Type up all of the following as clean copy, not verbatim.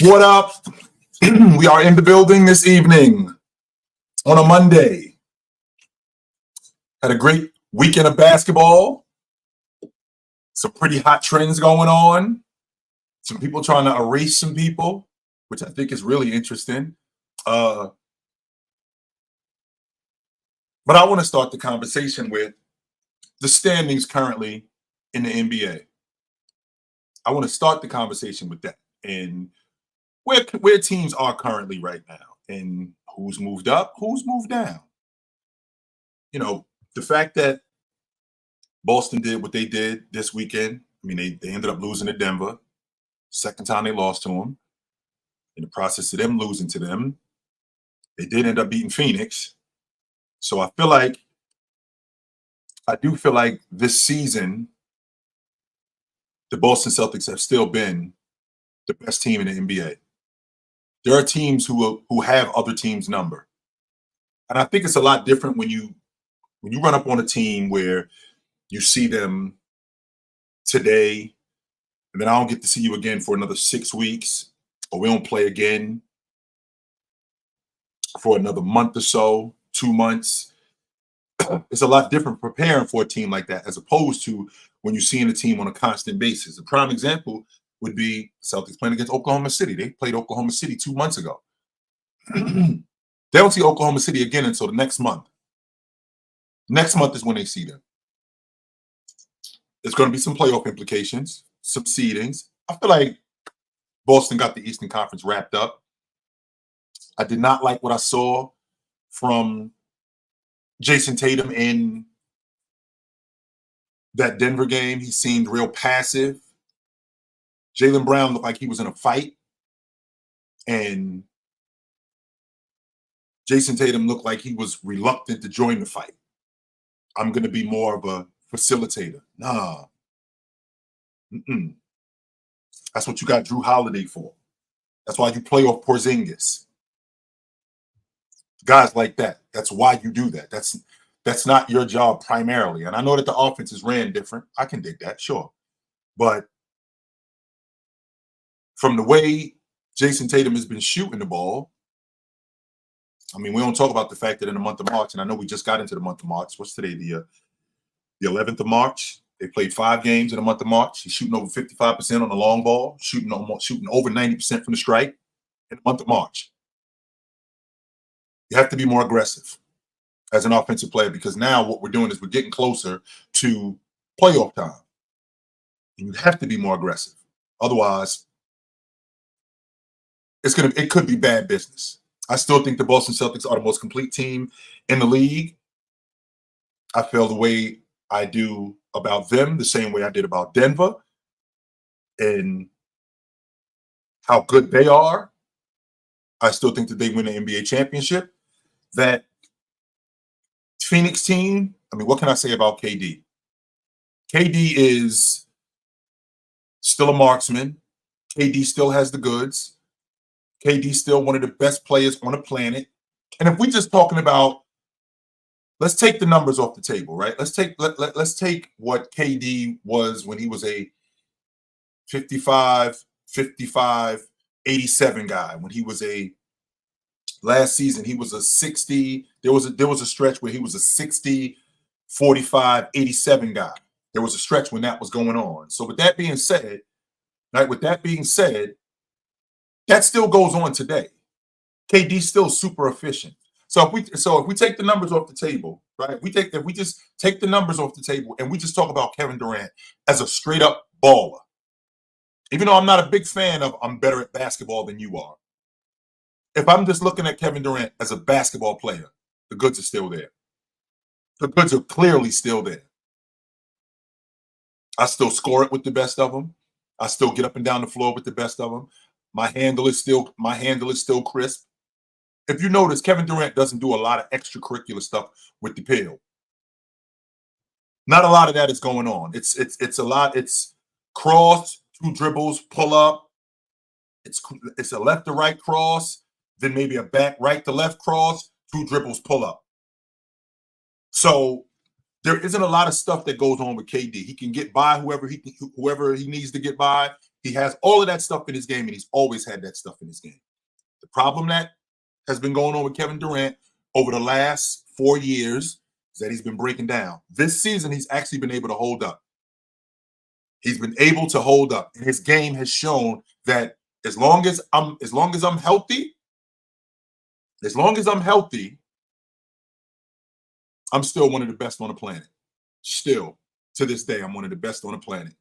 What up? We are in the building this evening on a Monday. Had a great weekend of basketball. Some pretty hot trends going on. Some people trying to erase some people, which I think is really interesting. But I want to start the conversation with the standings currently in the NBA. I want to start the conversation with that and where teams are currently right now and who's moved up, who's moved down. You know, the fact that Boston did what they did this weekend, I mean, they ended up losing to Denver. Second time they lost to them. In the process of them losing to them, they did end up beating Phoenix. So I do feel like this season, the Boston Celtics have still been the best team in the NBA. There are teams who have other teams' number. And I think it's a lot different when you run up on a team where you see them today, and then I don't get to see you again for another 6 weeks, or we don't play again for another month or so, 2 months. It's a lot different preparing for a team like that as opposed to when you're seeing a team on a constant basis. A prime example would be Celtics playing against Oklahoma City. They played Oklahoma City 2 months ago. They don't see Oklahoma City again until the next month. Next month is when they see them. There's going to be some playoff implications, some seedings. I feel like Boston got the Eastern Conference wrapped up. I did not like what I saw from Jason Tatum in that Denver game. He seemed real passive. Jaylen Brown looked like he was in a fight. And Jason Tatum looked like he was reluctant to join the fight. I'm going to be more of a facilitator. Nah. That's what you got Drew Holiday for. That's why you play off Porzingis. Guys like that. That's why you do that. That's not your job primarily. And I know that the offense is ran different. I can dig that, sure. But from the way Jason Tatum has been shooting the ball, I mean, we don't talk about the fact that in the month of March, and I know we just got into the month of March. What's today? The 11th of March. They played 5 games in the month of March. He's shooting over 55% on the long ball, shooting over 90% from the strike in the month of March. You have to be more aggressive as an offensive player because now what we're doing is we're getting closer to playoff time. And you have to be more aggressive. Otherwise, it could be bad business. I still think the Boston Celtics are the most complete team in the league. I feel the way I do about them the same way I did about Denver and how good they are. I still think that they win the NBA championship. That Phoenix team, I mean, what can I say about KD? KD is still a marksman. KD still has the goods. KD still one of the best players on the planet. And if we're just talking about, let's take the numbers off the table, right? Let's take what KD was when he was a 55, 87 guy. When he was last season, he was a 60. There was a stretch where he was a 60, 45, 87 guy. There was a stretch when that was going on. So with that being said, that still goes on today. KD's still super efficient. So if we take the numbers off the table, right? If we just take the numbers off the table and we just talk about Kevin Durant as a straight up baller. Even though I'm not a big fan of I'm better at basketball than you are. If I'm just looking at Kevin Durant as a basketball player, the goods are still there. The goods are clearly still there. I still score it with the best of them. I still get up and down the floor with the best of them. My handle is still crisp. If you notice, Kevin Durant doesn't do a lot of extracurricular stuff with the pill. Not a lot of that is going on. It's a lot. It's cross, 2 dribbles, pull up. It's a left to right cross, then maybe a back right to left cross, 2 dribbles, pull up. So there isn't a lot of stuff that goes on with KD. He can get by whoever he needs to get by. He has all of that stuff in his game, and he's always had that stuff in his game. The problem that has been going on with Kevin Durant over the last 4 years is that he's been breaking down. This season, he's actually been able to hold up. He's been able to hold up, and his game has shown that as long as I'm healthy, I'm still one of the best on the planet. Still, to this day, I'm one of the best on the planet.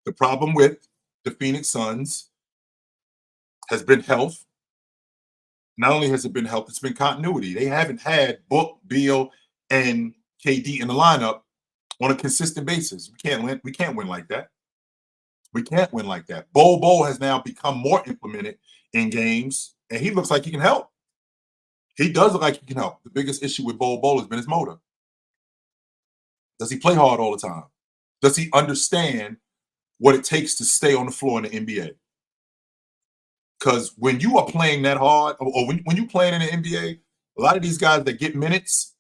The problem with the Phoenix Suns has been health. Not only has it been health, it's been continuity. They haven't had Book, Beal, and KD in the lineup on a consistent basis. We can't win. We can't win like that. We can't win like that. Bol has now become more implemented in games, and he looks like he can help. He does look like he can help. The biggest issue with Bol has been his motor. Does he play hard all the time? Does he understand what it takes to stay on the floor in the NBA? Because when you are playing that hard, or when you're playing in the NBA, a lot of these guys that get minutes,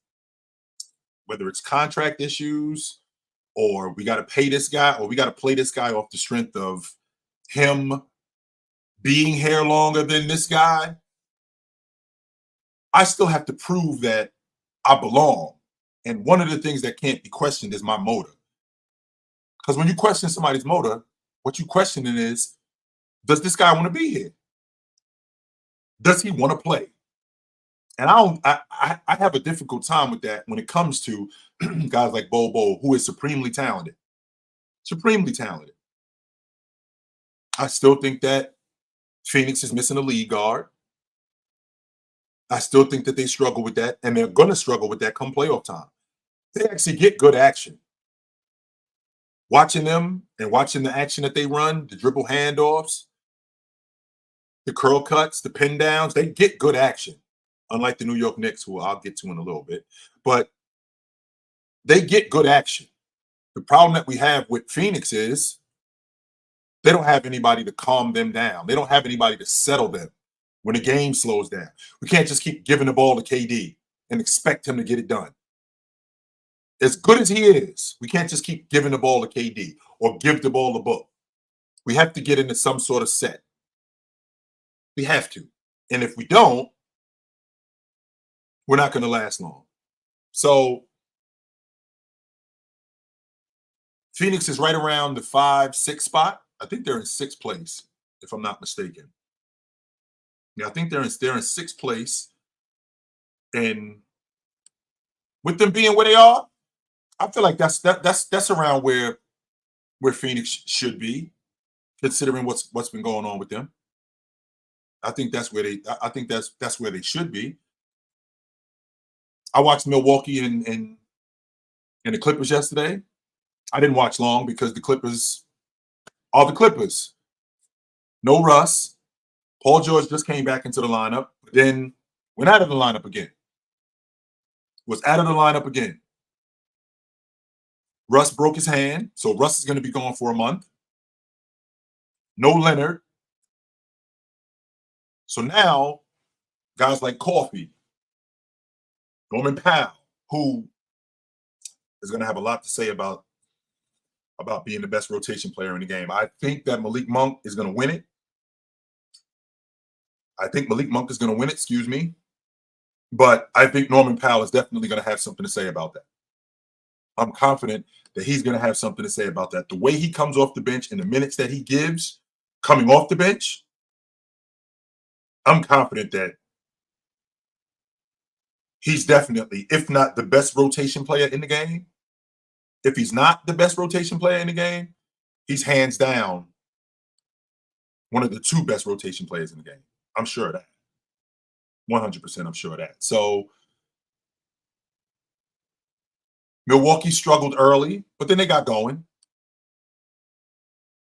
whether it's contract issues, or we got to pay this guy, or we got to play this guy off the strength of him being here longer than this guy, I still have to prove that I belong. And one of the things that can't be questioned is my motor. Because when you question somebody's motor, what you questioning is, does this guy want to be here? Does he want to play? And I have a difficult time with that when it comes to guys like Bol, who is supremely talented. Supremely talented. I still think that Phoenix is missing a lead guard. I still think that they struggle with that, and they're going to struggle with that come playoff time. They actually get good action. Watching them and watching the action that they run, the dribble handoffs, the curl cuts, the pin downs, they get good action. Unlike the New York Knicks, who I'll get to in a little bit. But they get good action. The problem that we have with Phoenix is they don't have anybody to calm them down. They don't have anybody to settle them when the game slows down. We can't just keep giving the ball to KD and expect him to get it done. As good as he is, we can't just keep giving the ball to KD or give the ball to Book. We have to get into some sort of set. We have to. And if we don't, we're not going to last long. So Phoenix is right around the 5-6 spot. I think they're in sixth place, if I'm not mistaken. Yeah, I think they're in sixth place. And with them being where they are, I feel like that's around where Phoenix should be, considering what's been going on with them. I think that's where they should be. I watched Milwaukee and the Clippers yesterday. I didn't watch long because the Clippers are the Clippers. No Russ. Paul George just came back into the lineup, but then went out of the lineup again. Was out of the lineup again. Russ broke his hand, so Russ is going to be gone for a month. No Leonard. So now, guys like Coffee, Norman Powell, who is going to have a lot to say about being the best rotation player in the game. I think that Malik Monk is going to win it. Excuse me. But I think Norman Powell is definitely going to have something to say about that. I'm confident that he's going to have something to say about that. The way he comes off the bench and the minutes that he gives coming off the bench, I'm confident that he's definitely, if not the best rotation player in the game, if he's not the best rotation player in the game, he's hands down one of the two best rotation players in the game. I'm sure of that. 100% I'm sure of that. So Milwaukee struggled early, but then they got going.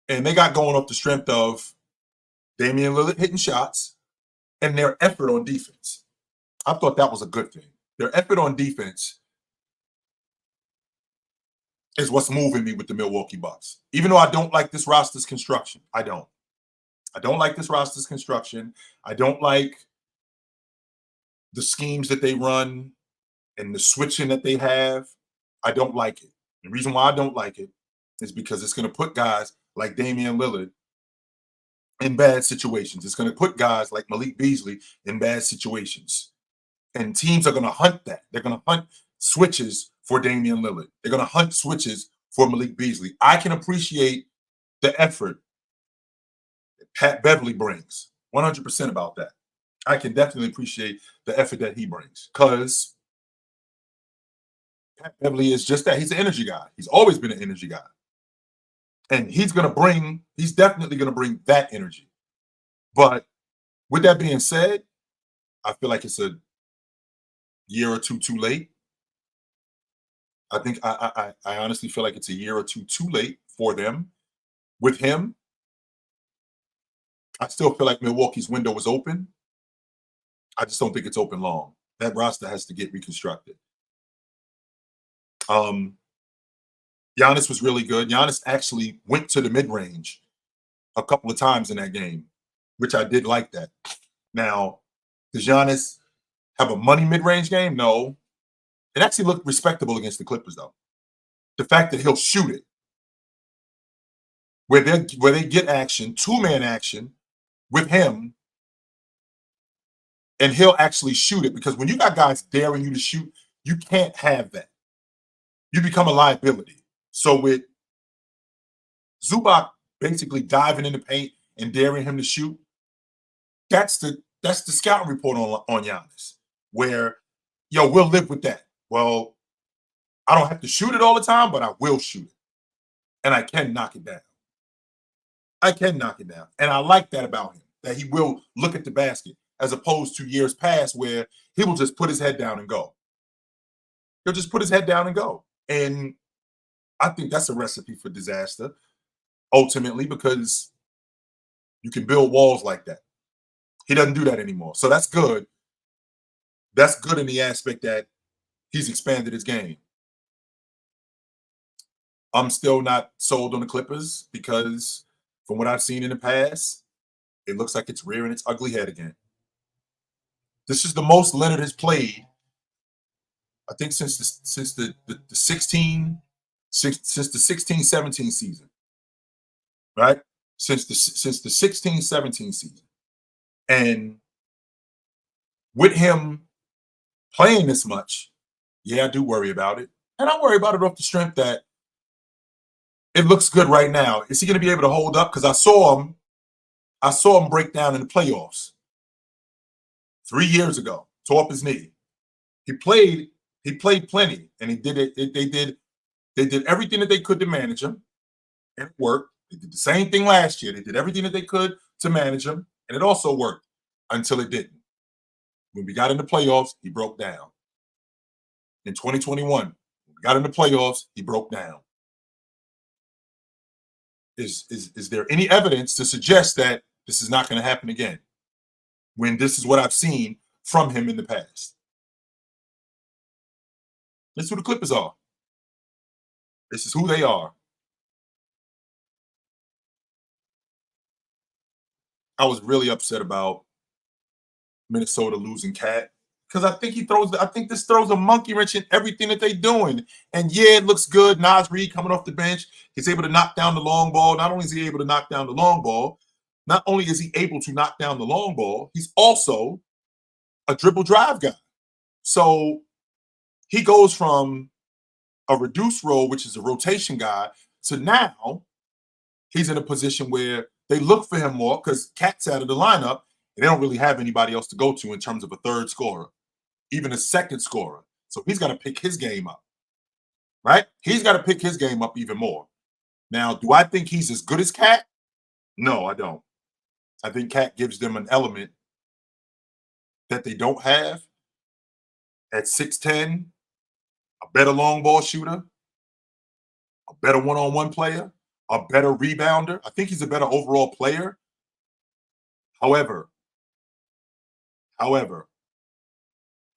And they got going off the strength of Damian Lillard hitting shots and their effort on defense. I thought that was a good thing. Their effort on defense is what's moving me with the Milwaukee Bucks. Even though I don't like this roster's construction. I don't like this roster's construction. I don't like the schemes that they run and the switching that they have. I don't like it. The reason why I don't like it is because it's going to put guys like Damian Lillard in bad situations. It's going to put guys like Malik Beasley in bad situations. And teams are going to hunt that. They're going to hunt switches for Damian Lillard. They're going to hunt switches for Malik Beasley. I can appreciate the effort that Pat Beverly brings. 100% about that. I can definitely appreciate the effort that he brings because Pat Beverly is just that. He's an energy guy. He's always been an energy guy. And he's definitely going to bring that energy. But with that being said, I feel like it's a year or two too late. I think I honestly feel like it's a year or two too late for them. With him, I still feel like Milwaukee's window is open. I just don't think it's open long. That roster has to get reconstructed. Giannis was really good. Giannis actually went to the mid range a couple of times in that game, which I did like that. Now, does Giannis have a money mid range game? No. It actually looked respectable against the Clippers, though. The fact that he'll shoot it, where they get action, two-man action with him, and he'll actually shoot it. Because when you got guys daring you to shoot, you can't have that. You become a liability. So with Zubac basically diving in the paint and daring him to shoot, that's the scouting report on Giannis, where, we'll live with that. Well, I don't have to shoot it all the time, but I will shoot it. And I can knock it down. And I like that about him, that he will look at the basket, as opposed to years past where he will just put his head down and go. He'll just put his head down and go. And I think that's a recipe for disaster, ultimately, because you can build walls like that. He doesn't do that anymore. So that's good. That's good in the aspect that he's expanded his game. I'm still not sold on the Clippers because from what I've seen in the past, it looks like it's rearing its ugly head again. This is the most Leonard has played, I think, since the 16-17 season. Right? Since the 16-17 season. And with him playing this much, I do worry about it. And I worry about it off the strength that it looks good right now. Is he going to be able to hold up? Because I saw him break down in the playoffs 3 years ago, tore up his knee. He played plenty, and he did it. They did everything that they could to manage him, and it worked. They did the same thing last year. They did everything that they could to manage him, and it also worked until it didn't. When we got in the playoffs, he broke down. In 2021, when we got in the playoffs, he broke down. Is there any evidence to suggest that this is not going to happen again, when this is what I've seen from him in the past? This is who the Clippers are. This is who they are. I was really upset about Minnesota losing Cat, because I think this throws a monkey wrench in everything that they're doing. And it looks good. Naz Reid coming off the bench. He's able to knock down the long ball. Not only is he able to knock down the long ball, he's also a dribble drive guy. So he goes from a reduced role, which is a rotation guy, to now he's in a position where they look for him more because Cat's out of the lineup and they don't really have anybody else to go to in terms of a third scorer, even a second scorer. So he's got to pick his game up, right? He's got to pick his game up even more. Now, do I think he's as good as Cat? No, I don't. I think Cat gives them an element that they don't have at 6'10", a better long ball shooter, a better one-on-one player, a better rebounder. I think he's a better overall player. However,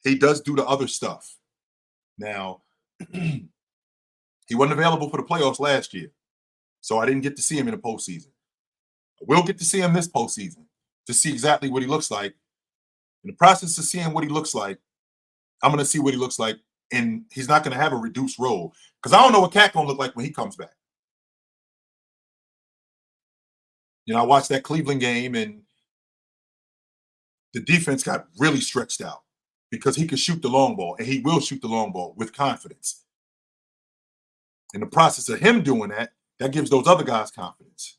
he does do the other stuff. Now, he wasn't available for the playoffs last year, so I didn't get to see him in the postseason. I will get to see him this postseason to see exactly what he looks like. In the process of seeing what he looks like, I'm going to see what he looks like, and he's not going to have a reduced role because I don't know what Cat going to look like when he comes back. I watched that Cleveland game, and the defense got really stretched out because he could shoot the long ball, and he will shoot the long ball with confidence. In the process of him doing that, that gives those other guys confidence,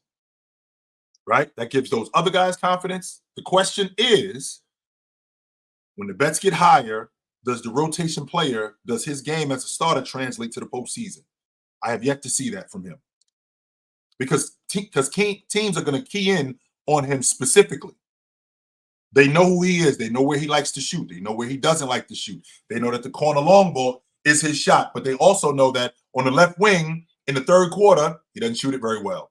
right? That gives those other guys confidence. The question is, when the bets get higher, does the rotation player, does his game as a starter translate to the postseason? I have yet to see that from him because teams are going to key in on him specifically. They know who he is. They know where he likes to shoot. They know where he doesn't like to shoot. They know that the corner long ball is his shot, but they also know that on the left wing in the third quarter, he doesn't shoot it very well.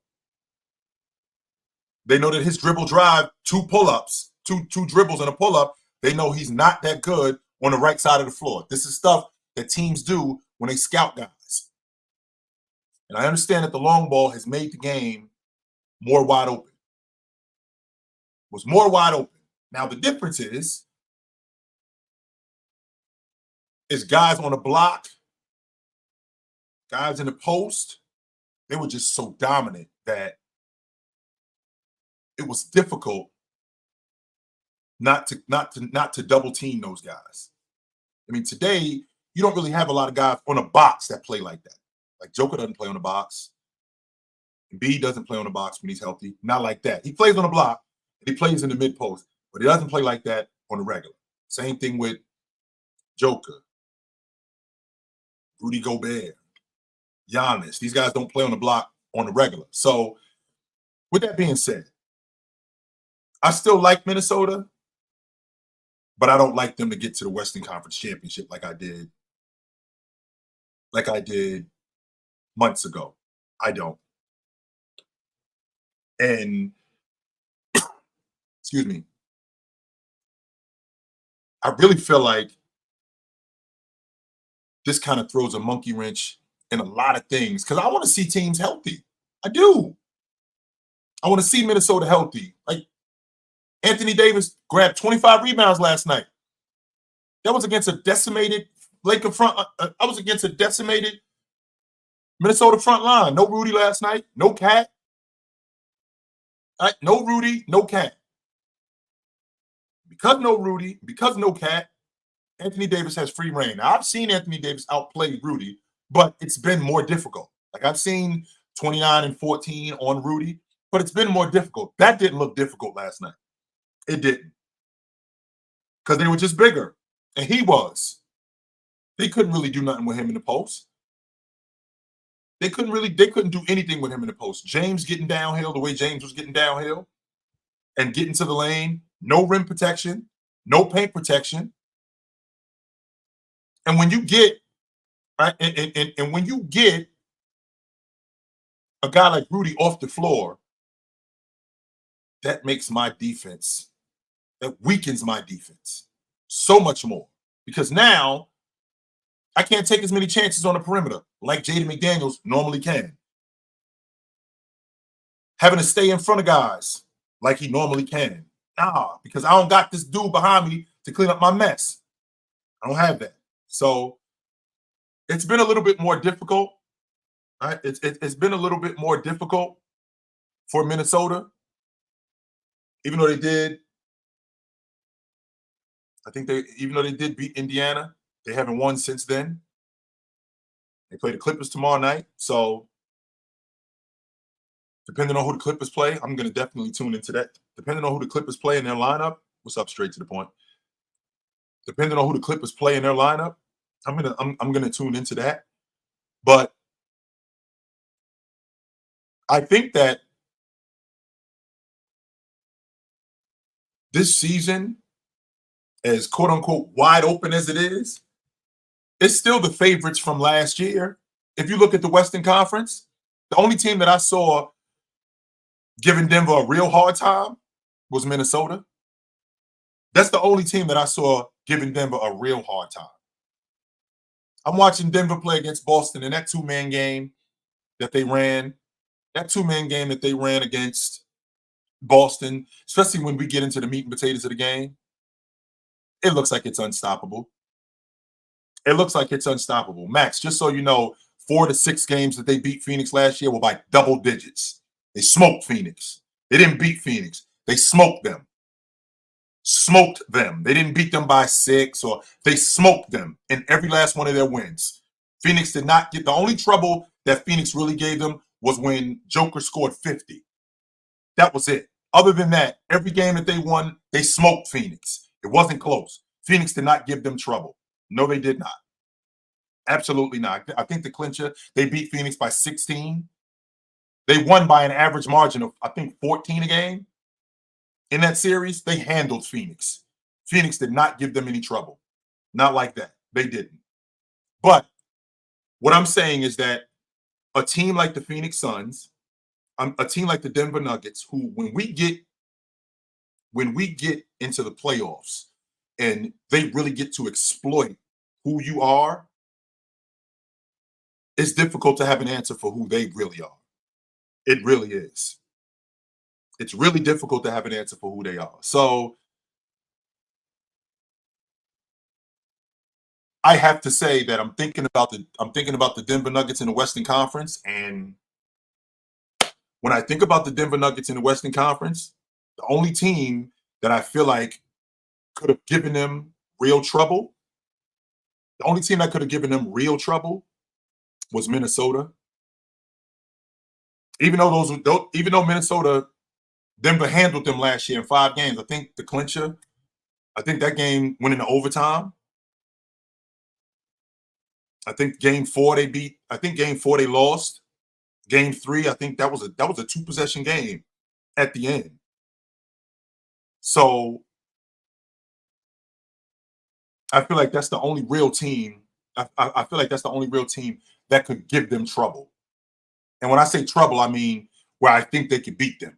They know that his dribble drive, two pull-ups, two dribbles and a pull-up, they know he's not that good on the right side of the floor. This is stuff that teams do when they scout guys. And I understand that the long ball has made the game more wide open. It was more wide open. Now, the difference is guys on the block, guys in the post, they were just so dominant that it was difficult not to double team those guys. I mean, today you don't really have a lot of guys on a box that play like that. Like Joker doesn't play on the box. B doesn't play on the box when he's healthy. Not like that. He plays on the block. He plays in the mid post, but he doesn't play like that on the regular. Same thing with Joker, Rudy Gobert, Giannis. These guys don't play on the block on the regular. So, with that being said, I still like Minnesota, but I don't like them to get to the Western Conference Championship like I did months ago. I don't. And excuse me, I really feel like this kind of throws a monkey wrench in a lot of things because I want to see teams healthy. I do. I want to see Minnesota healthy. Like Anthony Davis grabbed 25 rebounds last night. That was against a decimated Laker front. I was against a decimated Minnesota front line. No Rudy last night. No Cat. No Rudy, no Cat. Because no Rudy, because no Cat, Anthony Davis has free reign. Now, I've seen Anthony Davis outplay Rudy, but it's been more difficult. Like I've seen 29 and 14 on Rudy, but it's been more difficult. That didn't look difficult last night. It didn't. Because they were just bigger. And he was. They couldn't really do nothing with him in the post. They couldn't do anything with him in the post. James getting downhill the way James was getting downhill and getting to the lane, no rim protection, no paint protection. And when you get, right, and when you get a guy like Rudy off the floor, that makes my defense, that weakens my defense so much more. Because now I can't take as many chances on the perimeter like Jaden McDaniels normally can. Having to stay in front of guys like he normally can. Nah, because I don't got this dude behind me to clean up my mess. I don't have that. So it's been a little bit more difficult. Right? It's been a little bit more difficult for Minnesota, even though they did. Even though they did beat Indiana, they haven't won since then. They play the Clippers tomorrow night. So depending on who the Clippers play, I'm going to definitely tune into that. Depending on who the Clippers play in their lineup, what's up, straight to the point. Depending on who the Clippers play in their lineup, I'm gonna tune into that. But I think that this season, as quote unquote wide open as it is, it's still the favorites from last year. If you look at the Western Conference, the only team that I saw giving Denver a real hard time was Minnesota. That's the only team that I saw giving Denver a real hard time. I'm watching Denver play against Boston in that two-man game that they ran, against Boston, especially when we get into the meat and potatoes of the game. It looks like it's unstoppable. Max, just so you know, 4 to 6 games that they beat Phoenix last year were by double digits. They smoked Phoenix. They didn't beat Phoenix. They smoked them. Smoked them. They didn't beat them by 6, or they smoked them in every last one of their wins. Phoenix did not get the only trouble that Phoenix really gave them was when Joker scored 50. That was it. Other than that, every game that they won, they smoked Phoenix. It wasn't close. Phoenix did not give them trouble. No, they did not. Absolutely not. I think the clincher, they beat Phoenix by 16. They won by an average margin of, I think, 14 a game. In that series, they handled Phoenix. Phoenix did not give them any trouble. Not like that. They didn't. But what I'm saying is that a team like the Phoenix Suns, a team like the Denver Nuggets, who when we get into the playoffs and they really get to exploit who you are, it's difficult to have an answer for who they really are. It really is. It's really difficult to have an answer for who they are. So I have to say that I'm thinking about the Denver Nuggets in the Western Conference, and when I think about the Denver Nuggets in the Western Conference, the only team that I feel like could have given them real trouble, the only team that could have given them real trouble was Minnesota. Even though Minnesota, Denver handled them last year in 5 games. I think the clincher, I think that game went into overtime. I think game 4 they beat. I think game 4 they lost. Game 3, I think that was a 2-possession game at the end. So I feel like that's the only real team. I feel like that's the only real team that could give them trouble. And when I say trouble, I mean where I think they could beat them.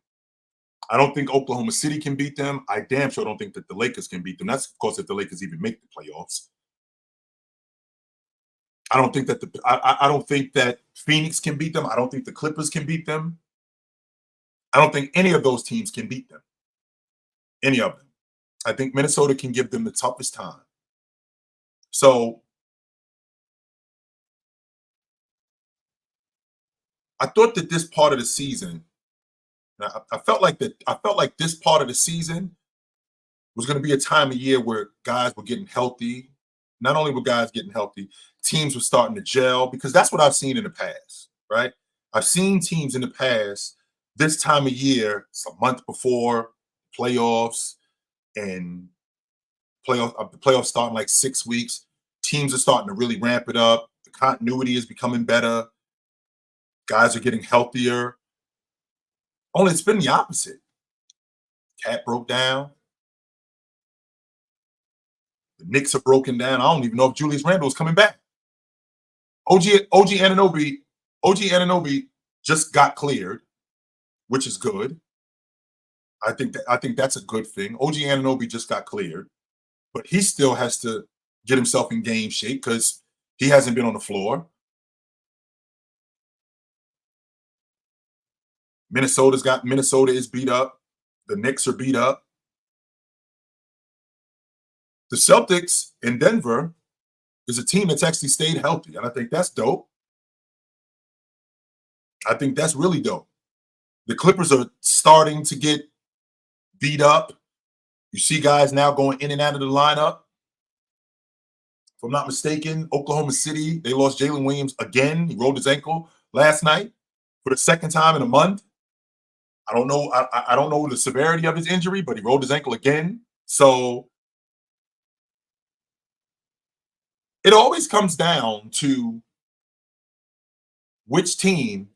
I don't think Oklahoma City can beat them. I damn sure don't think that the Lakers can beat them. That's, of course, if the Lakers even make the playoffs. I don't think that I don't think that Phoenix can beat them. I don't think the Clippers can beat them. I don't think any of those teams can beat them. Any of them. I think Minnesota can give them the toughest time. So I thought that this part of the season, I felt like this part of the season was going to be a time of year where guys were getting healthy. Not only were guys getting healthy, teams were starting to gel, because that's what I've seen in the past, right? I've seen teams in the past this time of year, it's a month before playoffs, and the playoffs start in like 6 weeks. Teams are starting to really ramp it up. The continuity is becoming better. Guys are getting healthier. Only it's been the opposite. Cat broke down. The Knicks are broken down. I don't even know if Julius Randle is coming back. OG Anunoby just got cleared, which is good. I think that's a good thing. OG Anunoby just got cleared, but he still has to get himself in game shape because he hasn't been on the floor. Minnesota is beat up. The Knicks are beat up. The Celtics in Denver is a team that's actually stayed healthy, and I think that's dope. I think that's really dope. The Clippers are starting to get beat up. You see guys now going in and out of the lineup. If I'm not mistaken, Oklahoma City, they lost Jalen Williams again. He rolled his ankle last night for the second time in a month. I don't know. I don't know the severity of his injury, but he rolled his ankle again. So it always comes down to which team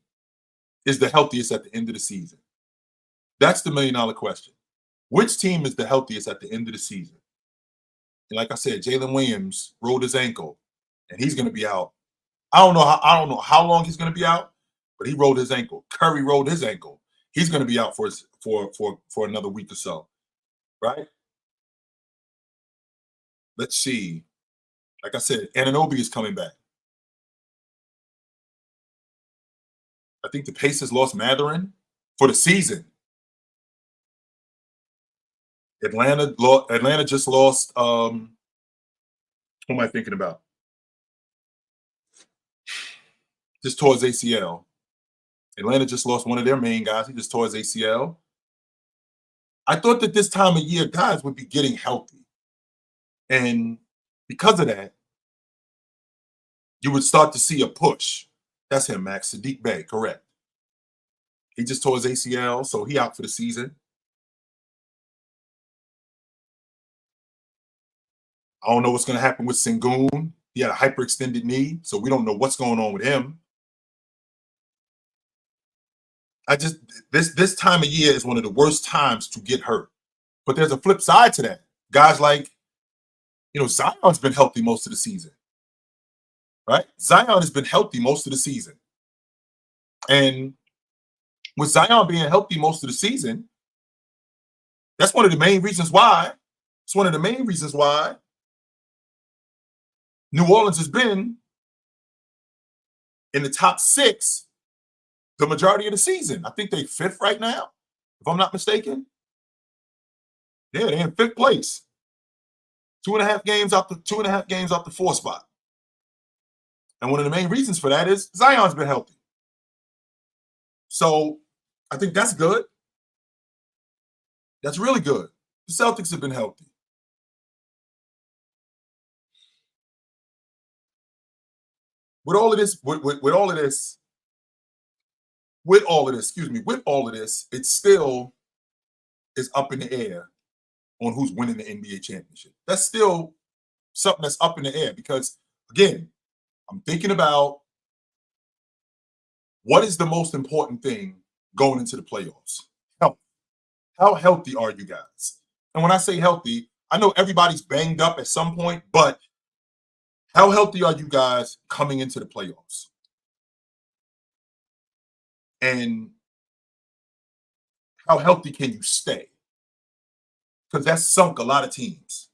is the healthiest at the end of the season. That's the $1,000,000 question. Which team is the healthiest at the end of the season? And like I said, Jalen Williams rolled his ankle, and he's going to be out. I don't know how long he's going to be out, but he rolled his ankle. Curry rolled his ankle. He's going to be out for another week or so, right? Let's see. Like I said, Anunoby is coming back. I think the Pacers lost Mathurin for the season. Atlanta just lost. Who am I thinking about? Just tore his ACL. Atlanta just lost one of their main guys. He just tore his ACL. I thought that this time of year, guys would be getting healthy. And because of that, you would start to see a push. That's him, Max. Sadiq Bey, correct. He just tore his ACL, so he out for the season. I don't know what's going to happen with Sengun. He had a hyperextended knee, so we don't know what's going on with him. I just this time of year is one of the worst times to get hurt. But there's a flip side to that. Guys like, Zion's been healthy most of the season, right? Zion has been healthy most of the season. And with Zion being healthy most of the season, that's one of the main reasons why. It's one of the main reasons why New Orleans has been in the top 6 the majority of the season. I think they're 5th right now, if I'm not mistaken. Yeah, they're in 5th place. 2.5 games out the 4th spot. And one of the main reasons for that is Zion's been healthy. So I think that's good. That's really good. The Celtics have been healthy. With all of this, it still is up in the air on who's winning the NBA championship. That's still something that's up in the air because, again, I'm thinking about what is the most important thing going into the playoffs? Health. How healthy are you guys? And when I say healthy, I know everybody's banged up at some point, but how healthy are you guys coming into the playoffs? And how healthy can you stay? Because that's sunk a lot of teams.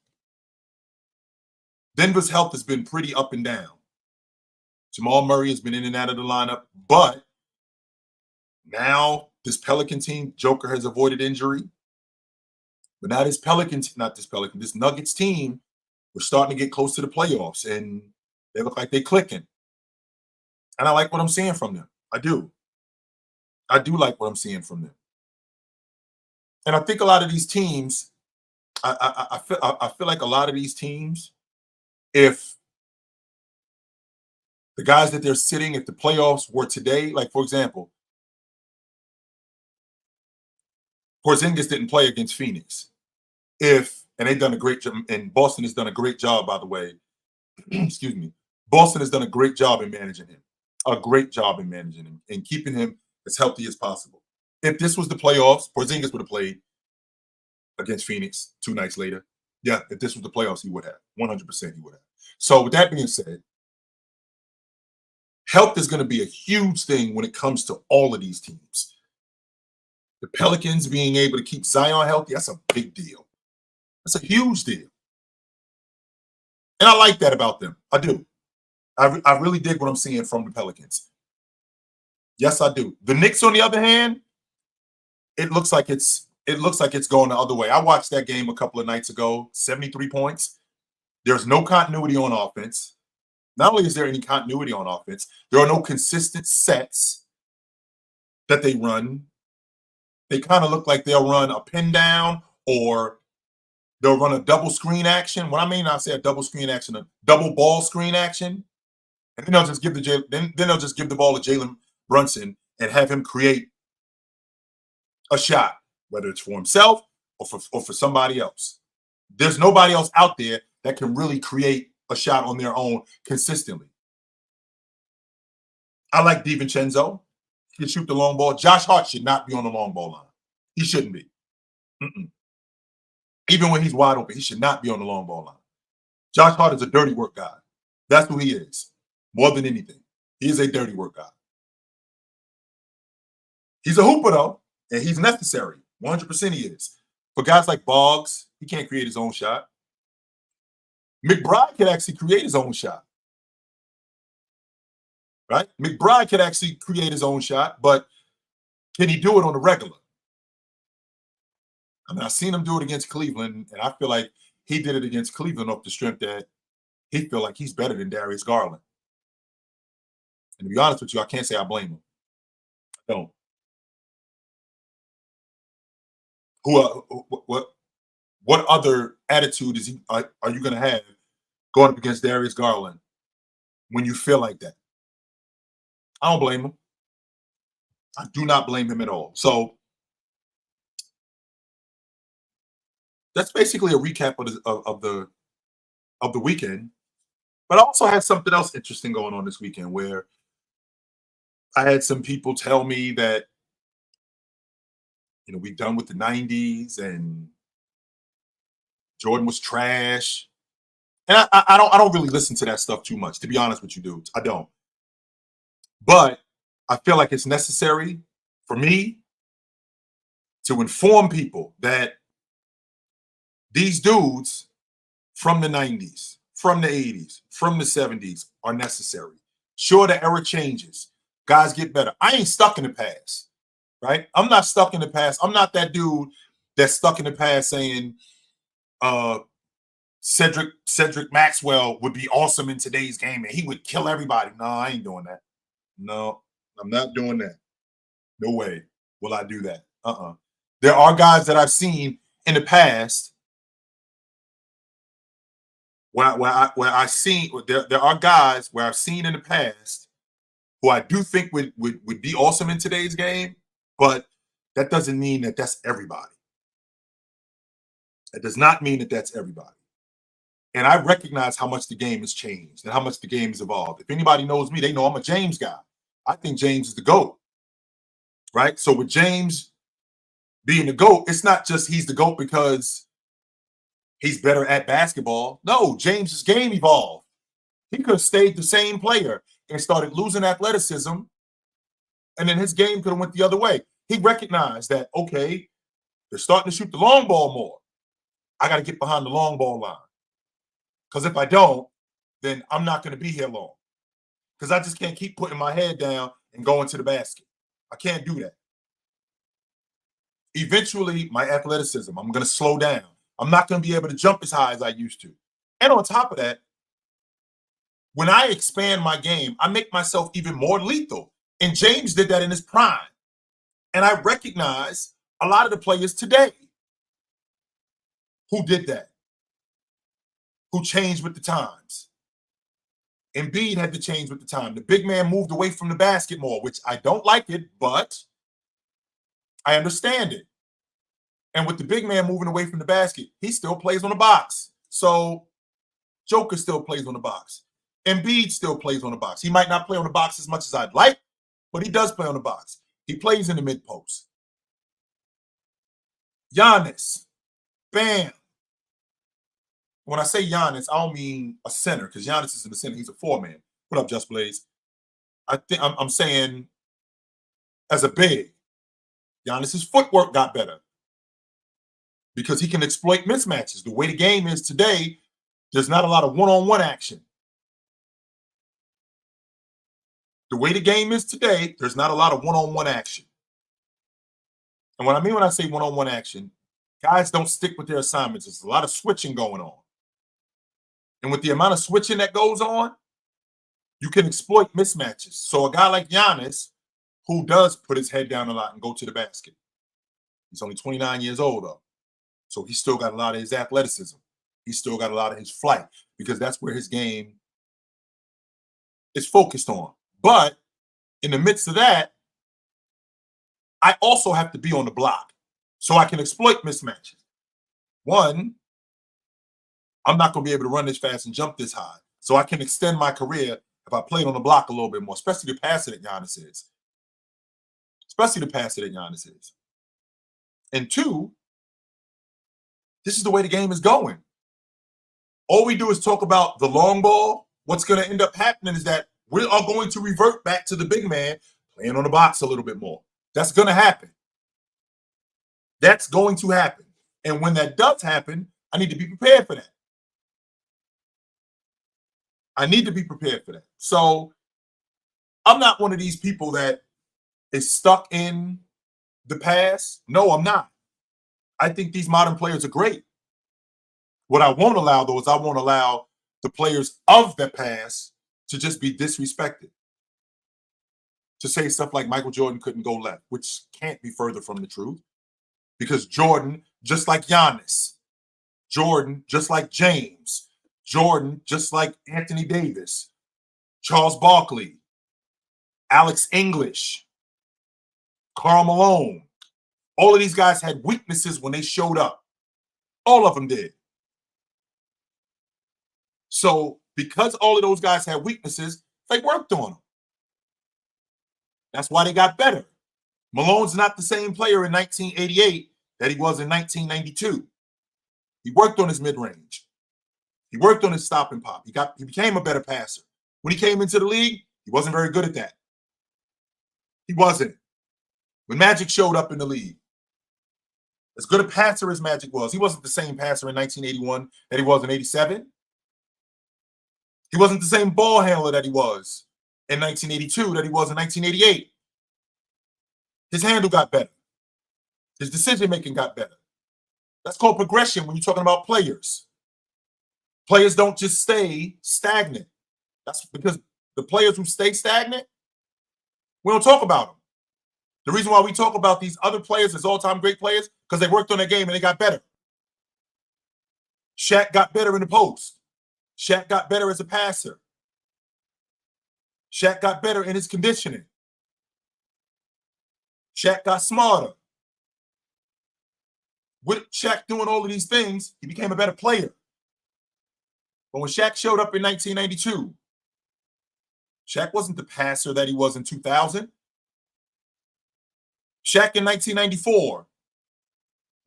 Denver's health has been pretty up and down. Jamal Murray has been in and out of the lineup, but now this Pelican team, Joker has avoided injury. But now this Nuggets team, we're starting to get close to the playoffs, and they look like they're clicking. And I like what I'm seeing from them. I do. I do like what I'm seeing from them. And I think a lot of these teams, I feel like a lot of these teams, if the guys that they're sitting, if the playoffs were today, like for example, Porzingis didn't play against Phoenix. And they've done a great job, and Boston has done a great job, by the way. Excuse me. Boston has done a great job in managing him. A great job in managing him and keeping him as healthy as possible. If this was the playoffs, Porzingis would have played against Phoenix 2 nights later. Yeah, if this was the playoffs, he would have. 100% he would have. So with that being said, health is going to be a huge thing when it comes to all of these teams. The Pelicans being able to keep Zion healthy, that's a big deal. That's a huge deal. And I like that about them. I do. I really dig what I'm seeing from the Pelicans. Yes, I do. The Knicks, on the other hand, it looks like it's going the other way. I watched that game a couple of nights ago, 73 points. There's no continuity on offense. Not only is there any continuity on offense, there are no consistent sets that they run. They kind of look like they'll run a pin down or they'll run a double screen action. What I mean, I say a double screen action, a double ball screen action, and then they'll just give the ball to Jalen Brunson and have him create a shot, whether it's for himself or for somebody else. There's nobody else out there that can really create a shot on their own consistently. I like DiVincenzo. He can shoot the long ball. Josh Hart should not be on the long ball line. He shouldn't be. Even when he's wide open, he should not be on the long ball line. Josh Hart is a dirty work guy. That's who he is. More than anything. He is a dirty work guy. He's a hooper, though, and he's necessary. 100% he is. For guys like Boggs, he can't create his own shot. McBride can actually create his own shot. Right? McBride can actually create his own shot, but can he do it on the regular? I mean, I've seen him do it against Cleveland, and I feel like he did it against Cleveland off the strength that he feel like he's better than Darius Garland. And to be honest with you, I can't say I blame him. I don't. What other attitude are you going to have going up against Darius Garland when you feel like that? I don't blame him. I do not blame him at all. So that's basically a recap of the weekend. But I also had something else interesting going on this weekend where I had some people tell me that we done with the '90s and Jordan was trash. And I don't really listen to that stuff too much, to be honest with you, dudes. I don't. But I feel like it's necessary for me to inform people that these dudes from the '90s, from the '80s, from the '70s are necessary. Sure, the era changes. Guys get better. I ain't stuck in the past, right? I'm not stuck in the past. I'm not that dude that's stuck in the past saying Cedric Maxwell would be awesome in today's game and he would kill everybody. No, I ain't doing that. No, I'm not doing that. No way will I do that. There are guys that I've seen in the past where I seen there are guys where I've seen in the past who I do think would be awesome in today's game, but that doesn't mean that that's everybody. That does not mean that that's everybody. And I recognize how much the game has changed and how much the game has evolved. If anybody knows me, they know I'm a James guy. I think James is the GOAT, right? So with James being the GOAT, it's not just he's the GOAT because he's better at basketball. No, James's game evolved. He could have stayed the same player and started losing athleticism, and then his game could have went the other way. He recognized that, okay, they're starting to shoot the long ball more. I got to get behind the long ball line. Because if I don't, then I'm not going to be here long. Because I just can't keep putting my head down and going to the basket. I can't do that. Eventually, my athleticism, I'm going to slow down. I'm not going to be able to jump as high as I used to. And on top of that, when I expand my game, I make myself even more lethal. And James did that in his prime. And I recognize a lot of the players today who did that, who changed with the times. Embiid had to change with the time. The big man moved away from the basket more, which I don't like it, but I understand it. And with the big man moving away from the basket, he still plays on the box. So Joker still plays on the box. Embiid still plays on the box. He might not play on the box as much as I'd like, but he does play on the box. He plays in the mid post. Giannis, bam. When I say Giannis, I don't mean a center because Giannis isn't a center. He's a four-man. What up, Just Blaze? I'm saying as a big, Giannis's footwork got better because he can exploit mismatches. The way the game is today, there's not a lot of one-on-one action. The way the game is today, there's not a lot of one-on-one action. And what I mean when I say one-on-one action, guys don't stick with their assignments. There's a lot of switching going on. And with the amount of switching that goes on, you can exploit mismatches. So a guy like Giannis, who does put his head down a lot and go to the basket, he's only 29 years old, though. So he's still got a lot of his athleticism. He's still got a lot of his flight because that's where his game is focused on. But in the midst of that, I also have to be on the block so I can exploit mismatches. One, I'm not going to be able to run this fast and jump this high. So I can extend my career if I played on the block a little bit more, especially the passer that Giannis is. And two, this is the way the game is going. All we do is talk about the long ball. What's going to end up happening is that we are going to revert back to the big man playing on the box a little bit more. That's going to happen. That's going to happen. And when that does happen, I need to be prepared for that. I need to be prepared for that. So I'm not one of these people that is stuck in the past. No, I'm not. I think these modern players are great. What I won't allow, though, is I won't allow the players of the past to just be disrespected. To say stuff like Michael Jordan couldn't go left, which can't be further from the truth. because Jordan, just like Giannis, Jordan, just like James, Jordan, just like Anthony Davis, Charles Barkley, Alex English, Karl Malone, all of these guys had weaknesses when they showed up. All of them did. So because all of those guys had weaknesses, they worked on them. That's why they got better. Malone's not the same player in 1988 that he was in 1992. He worked on his mid-range. He worked on his stop and pop. He became a better passer. When he came into the league, he wasn't very good at that. He wasn't. When Magic showed up in the league, as good a passer as Magic was, he wasn't the same passer in 1981 that he was in 87. He wasn't the same ball handler that he was in 1982 that he was in 1988. His handle got better. His decision-making got better. That's called progression when you're talking about players. Players don't just stay stagnant. That's because the players who stay stagnant, we don't talk about them. The reason why we talk about these other players as all-time great players, because they worked on their game and they got better. Shaq got better in the post. Shaq got better as a passer. Shaq got better in his conditioning. Shaq got smarter. With Shaq doing all of these things, he became a better player. But when Shaq showed up in 1992, Shaq wasn't the passer that he was in 2000. Shaq in 1994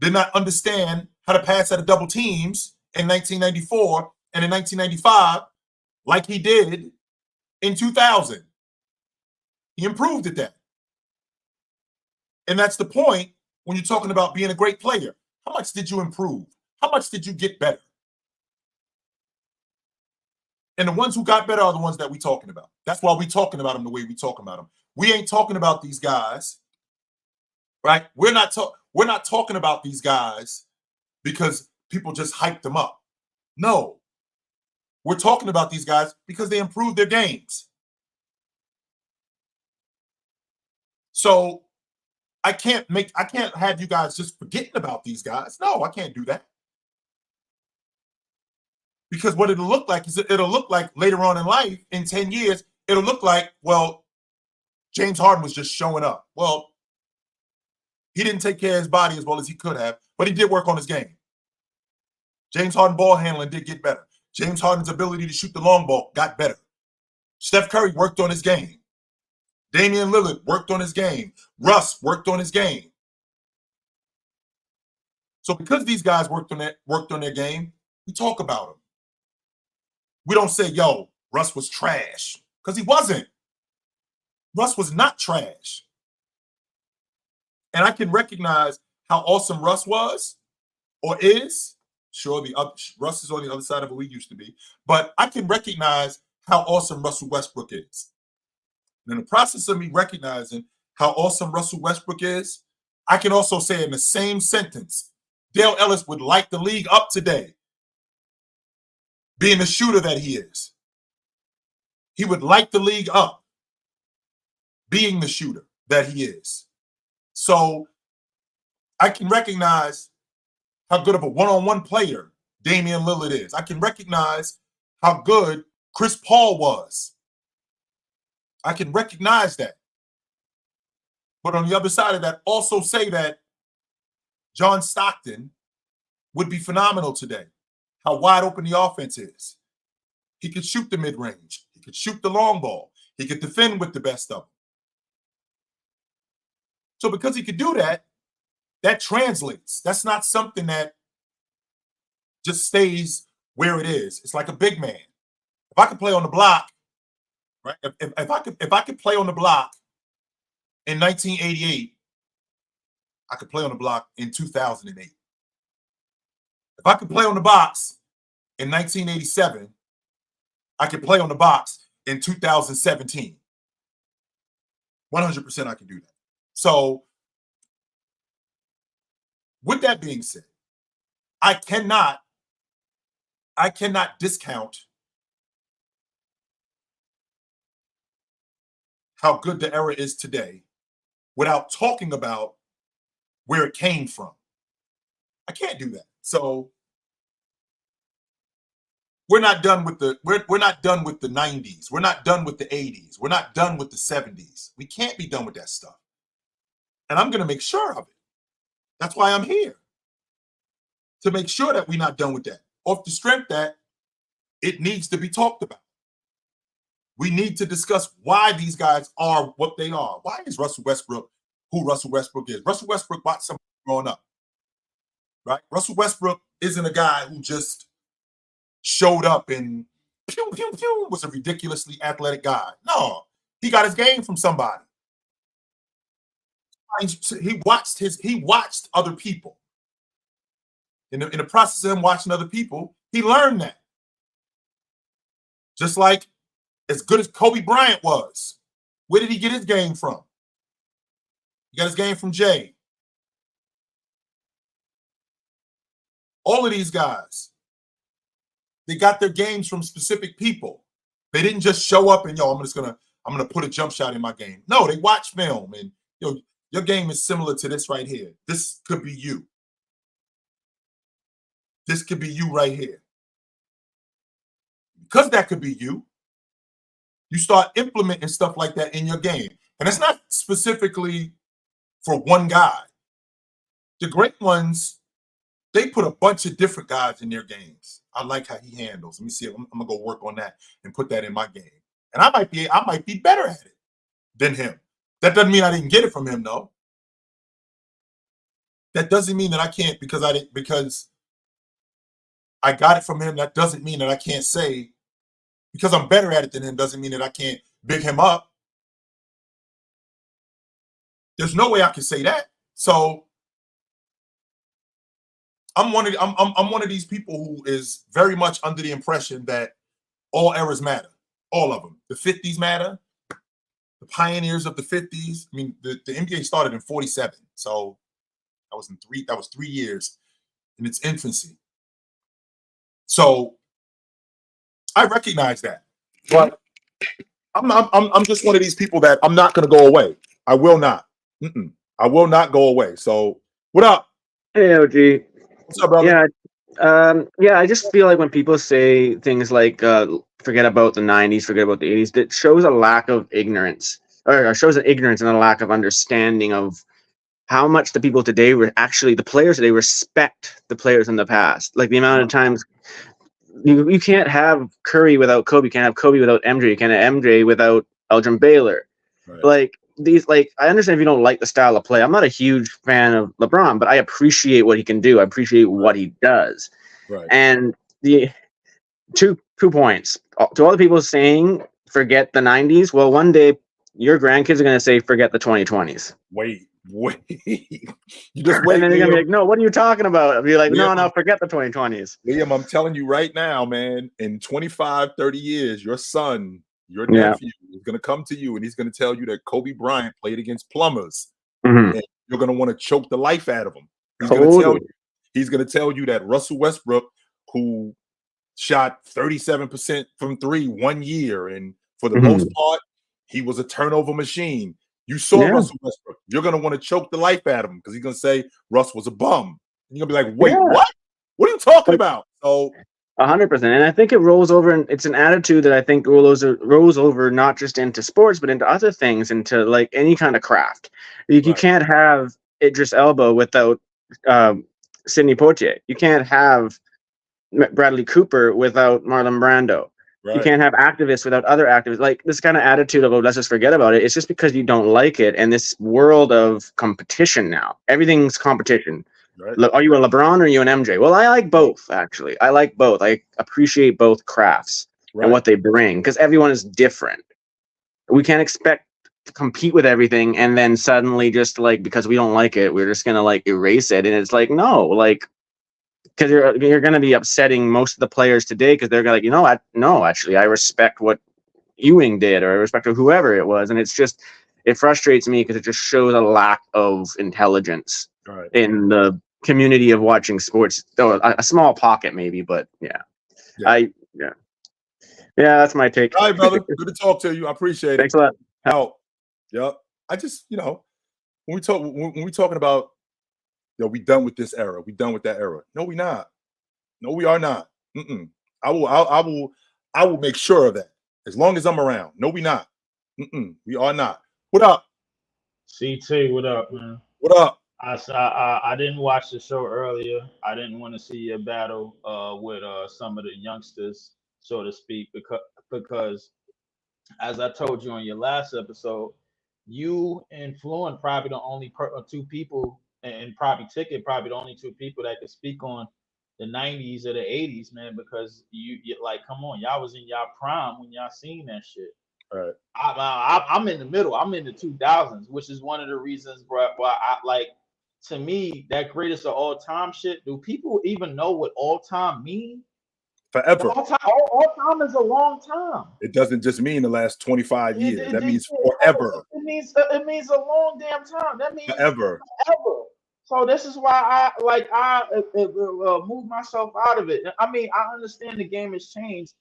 did not understand how to pass out of double teams in 1994 and in 1995 like he did in 2000. He improved at that. And that's the point when you're talking about being a great player. How much did you improve? How much did you get better? And the ones who got better are the ones that we're talking about. That's why we're talking about them the way we talk about them. We ain't talking about these guys, right? We're not talking about these guys because people just hyped them up. No. We're talking about these guys because they improved their games. So I can't have you guys just forgetting about these guys. No, I can't do that. Because what it'll look like is it'll look like later on in life, in 10 years, it'll look like, well, James Harden was just showing up. Well, he didn't take care of his body as well as he could have, but he did work on his game. James Harden ball handling did get better. James Harden's ability to shoot the long ball got better. Steph Curry worked on his game. Damian Lillard worked on his game. Russ worked on his game. So because these guys worked on their game, we talk about them. We don't say, yo, Russ was trash, because he wasn't. Russ was not trash. And I can recognize how awesome Russ was or is. Sure, Russ is on the other side of what we used to be. But I can recognize how awesome Russell Westbrook is. And in the process of me recognizing how awesome Russell Westbrook is, I can also say in the same sentence, Dale Ellis would light the league up today, being the shooter that he is. He would light the league up, being the shooter that he is. So I can recognize how good of a one-on-one player Damian Lillard is. I can recognize how good Chris Paul was. I can recognize that. But on the other side of that, also say that John Stockton would be phenomenal today. How wide open the offense is. He could shoot the mid-range. He could shoot the long ball. He could defend with the best of them. So because he could do that, that translates. That's not something that just stays where it is. It's like a big man. If I could play on the block, right? If I could play on the block in 1988, I could play on the block in 2008. If I could play on the box in 1987, I could play on the box in 2017. 100% I can do that. So with that being said, I cannot discount how good the era is today without talking about where it came from. I can't do that. So we're not done with the we're not done with the 90s. We're not done with the 80s. We're not done with the 70s. We can't be done with that stuff. And I'm going to make sure of it. That's why I'm here. To make sure that we're not done with that. Off the strength that it needs to be talked about. We need to discuss why these guys are what they are. Why is Russell Westbrook who Russell Westbrook is? Russell Westbrook watched somebody growing up, right? Russell Westbrook isn't a guy who just showed up and pew, pew, pew, was a ridiculously athletic guy. No, he got his game from somebody. He watched other people. In the process of him watching other people, he learned that. Just like as good as Kobe Bryant was, where did he get his game from? He got his game from Jay. All of these guys, they got their games from specific people. They didn't just show up and I'm gonna put a jump shot in my game. No, they watch film and your game is similar to this right here. This could be you. This could be you right here. Because that could be you, you start implementing stuff like that in your game. And it's not specifically for one guy. The great ones, they put a bunch of different guys in their games. I like how he handles. Let me see. I'm gonna go work on that and put that in my game. And I might be better at it than him. That doesn't mean I didn't get it from him, though. That doesn't mean that I can't because I got it from him. That doesn't mean that I can't say because I'm better at it than him. Doesn't mean that I can't big him up. There's no way I can say that. So I'm one of these people who is very much under the impression that all eras matter, all of them. The 50s matter. The pioneers of the 50s. I mean, the NBA started in 47, so that was 3 years in its infancy. So I recognize that, but I'm just one of these people that I'm not going to go away. I will not. I will not go away. So what up? Hey, OG. What's up, brother? Yeah. I just feel like when people say things like "forget about the '90s," "forget about the '80s," that shows a lack of ignorance, or shows an ignorance and a lack of understanding of how much the people today the players today respect the players in the past. Like the amount of times you can't have Curry without Kobe, you can't have Kobe without MJ, you can't have MJ without Elgin Baylor. Right. I understand if you don't like the style of play. I'm not a huge fan of LeBron, but I appreciate what he can do. I appreciate what he does. Right. And the two points to all the people saying forget the 90s. Well, one day your grandkids are going to say forget the 2020s. Wait. You just wait. And then they're going to be like, no, what are you talking about? I'll be like, no, forget the 2020s. Liam, I'm telling you right now, man, in 25, 30 years, your son, your nephew is going to come to you and he's going to tell you that Kobe Bryant played against plumbers. Mm-hmm. And you're going to want to choke the life out of him. He's going to tell you that Russell Westbrook, who shot 37% from three 1 year, and for the most part, he was a turnover machine. You saw Russell Westbrook. You're going to want to choke the life out of him because he's going to say Russ was a bum. And you're going to be like, wait, what? What are you talking about? So 100%. And I think it rolls over, and it's an attitude that I think rolls over not just into sports, but into other things, into like any kind of craft. You can't have Idris Elba without Sidney Poitier. You can't have Bradley Cooper without Marlon Brando. Right. You can't have activists without other activists. Like this kind of attitude of, oh, let's just forget about it. It's just because you don't like it. And this world of competition now, everything's competition. Right. Are you a LeBron or are you an MJ? Well, I like both, actually. I like both. I appreciate both crafts and what they bring because everyone is different. We can't expect to compete with everything and then suddenly just like, because we don't like it, we're just going to like erase it. And it's like, no, like, because you're going to be upsetting most of the players today because they're like, no, actually, I respect what Ewing did or I respect whoever it was. And it's just, it frustrates me because it just shows a lack of intelligence in the community of watching sports. Though a small pocket maybe, but yeah, that's my take. All right, brother. Good to talk to you. I appreciate it. Thanks a lot. Out. Yep. I just, when we talking about yo, we done with this era. We done with that era. No, we not. No, we are not. Mm-mm. I will make sure of that as long as I'm around. No, we not. Mm-mm. We are not. What up? CT, what up, man? What up? I didn't watch the show earlier. I didn't want to see your battle with some of the youngsters, so to speak, because as I told you on your last episode, you and Fluent probably the only two people, and probably Ticket probably the only two people that could speak on the '90s or the '80s, man. Because you like, come on, y'all was in y'all prime when y'all seen that shit. All right. I'm in the middle. I'm in the 2000s, which is one of the reasons, bro. Why I like, to me, that greatest of all time shit. Do people even know what all time mean? Forever. All time is a long time. It doesn't just mean the last 25 years. That means forever. It means a long damn time. That means Forever. forever. So this is why I move myself out of it. I mean, I understand the game has changed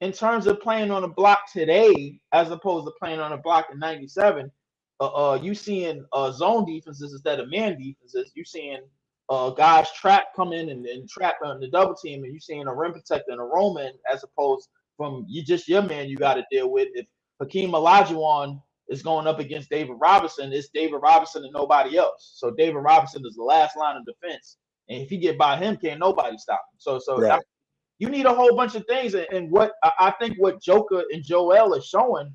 in terms of playing on a block today as opposed to playing on a block in '97. You seeing zone defenses instead of man defenses. You seeing guys trap come in and trap on the double team, and you seeing a rim protector and a Roman as opposed from your man you got to deal with. If Hakeem Olajuwon is going up against David Robinson, it's David Robinson and nobody else. So David Robinson is the last line of defense, and if you get by him, can't nobody stop him. So right. You need a whole bunch of things, and what I think what Joker and Joel is showing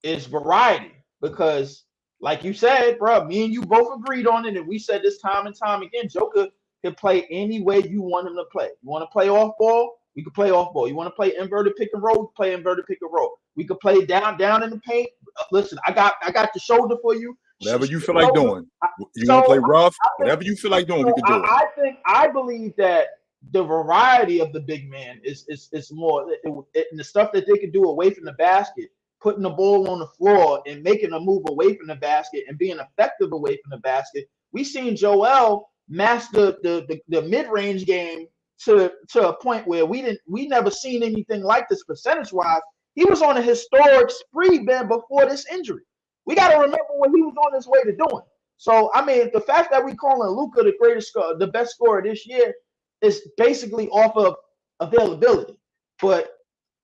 is variety, because like you said, bro, me and you both agreed on it, and we said this time and time again, Joker can play any way you want him to play. You want to play off ball, we can play off ball. You want to play inverted pick and roll, we can play inverted pick and roll. We could play down in the paint. Listen, I got the shoulder for you. Whatever you feel like doing. You want to play rough? Whatever you feel like doing, we can do it. I believe that the variety of the big man is more and the stuff that they can do away from the basket, putting the ball on the floor and making a move away from the basket and being effective away from the basket. We seen Joel master the mid-range game to a point where we never seen anything like this percentage-wise. He was on a historic spree, man, before this injury. We got to remember what he was on his way to doing. So, I mean, the fact that we calling Luka the best scorer this year is basically off of availability. But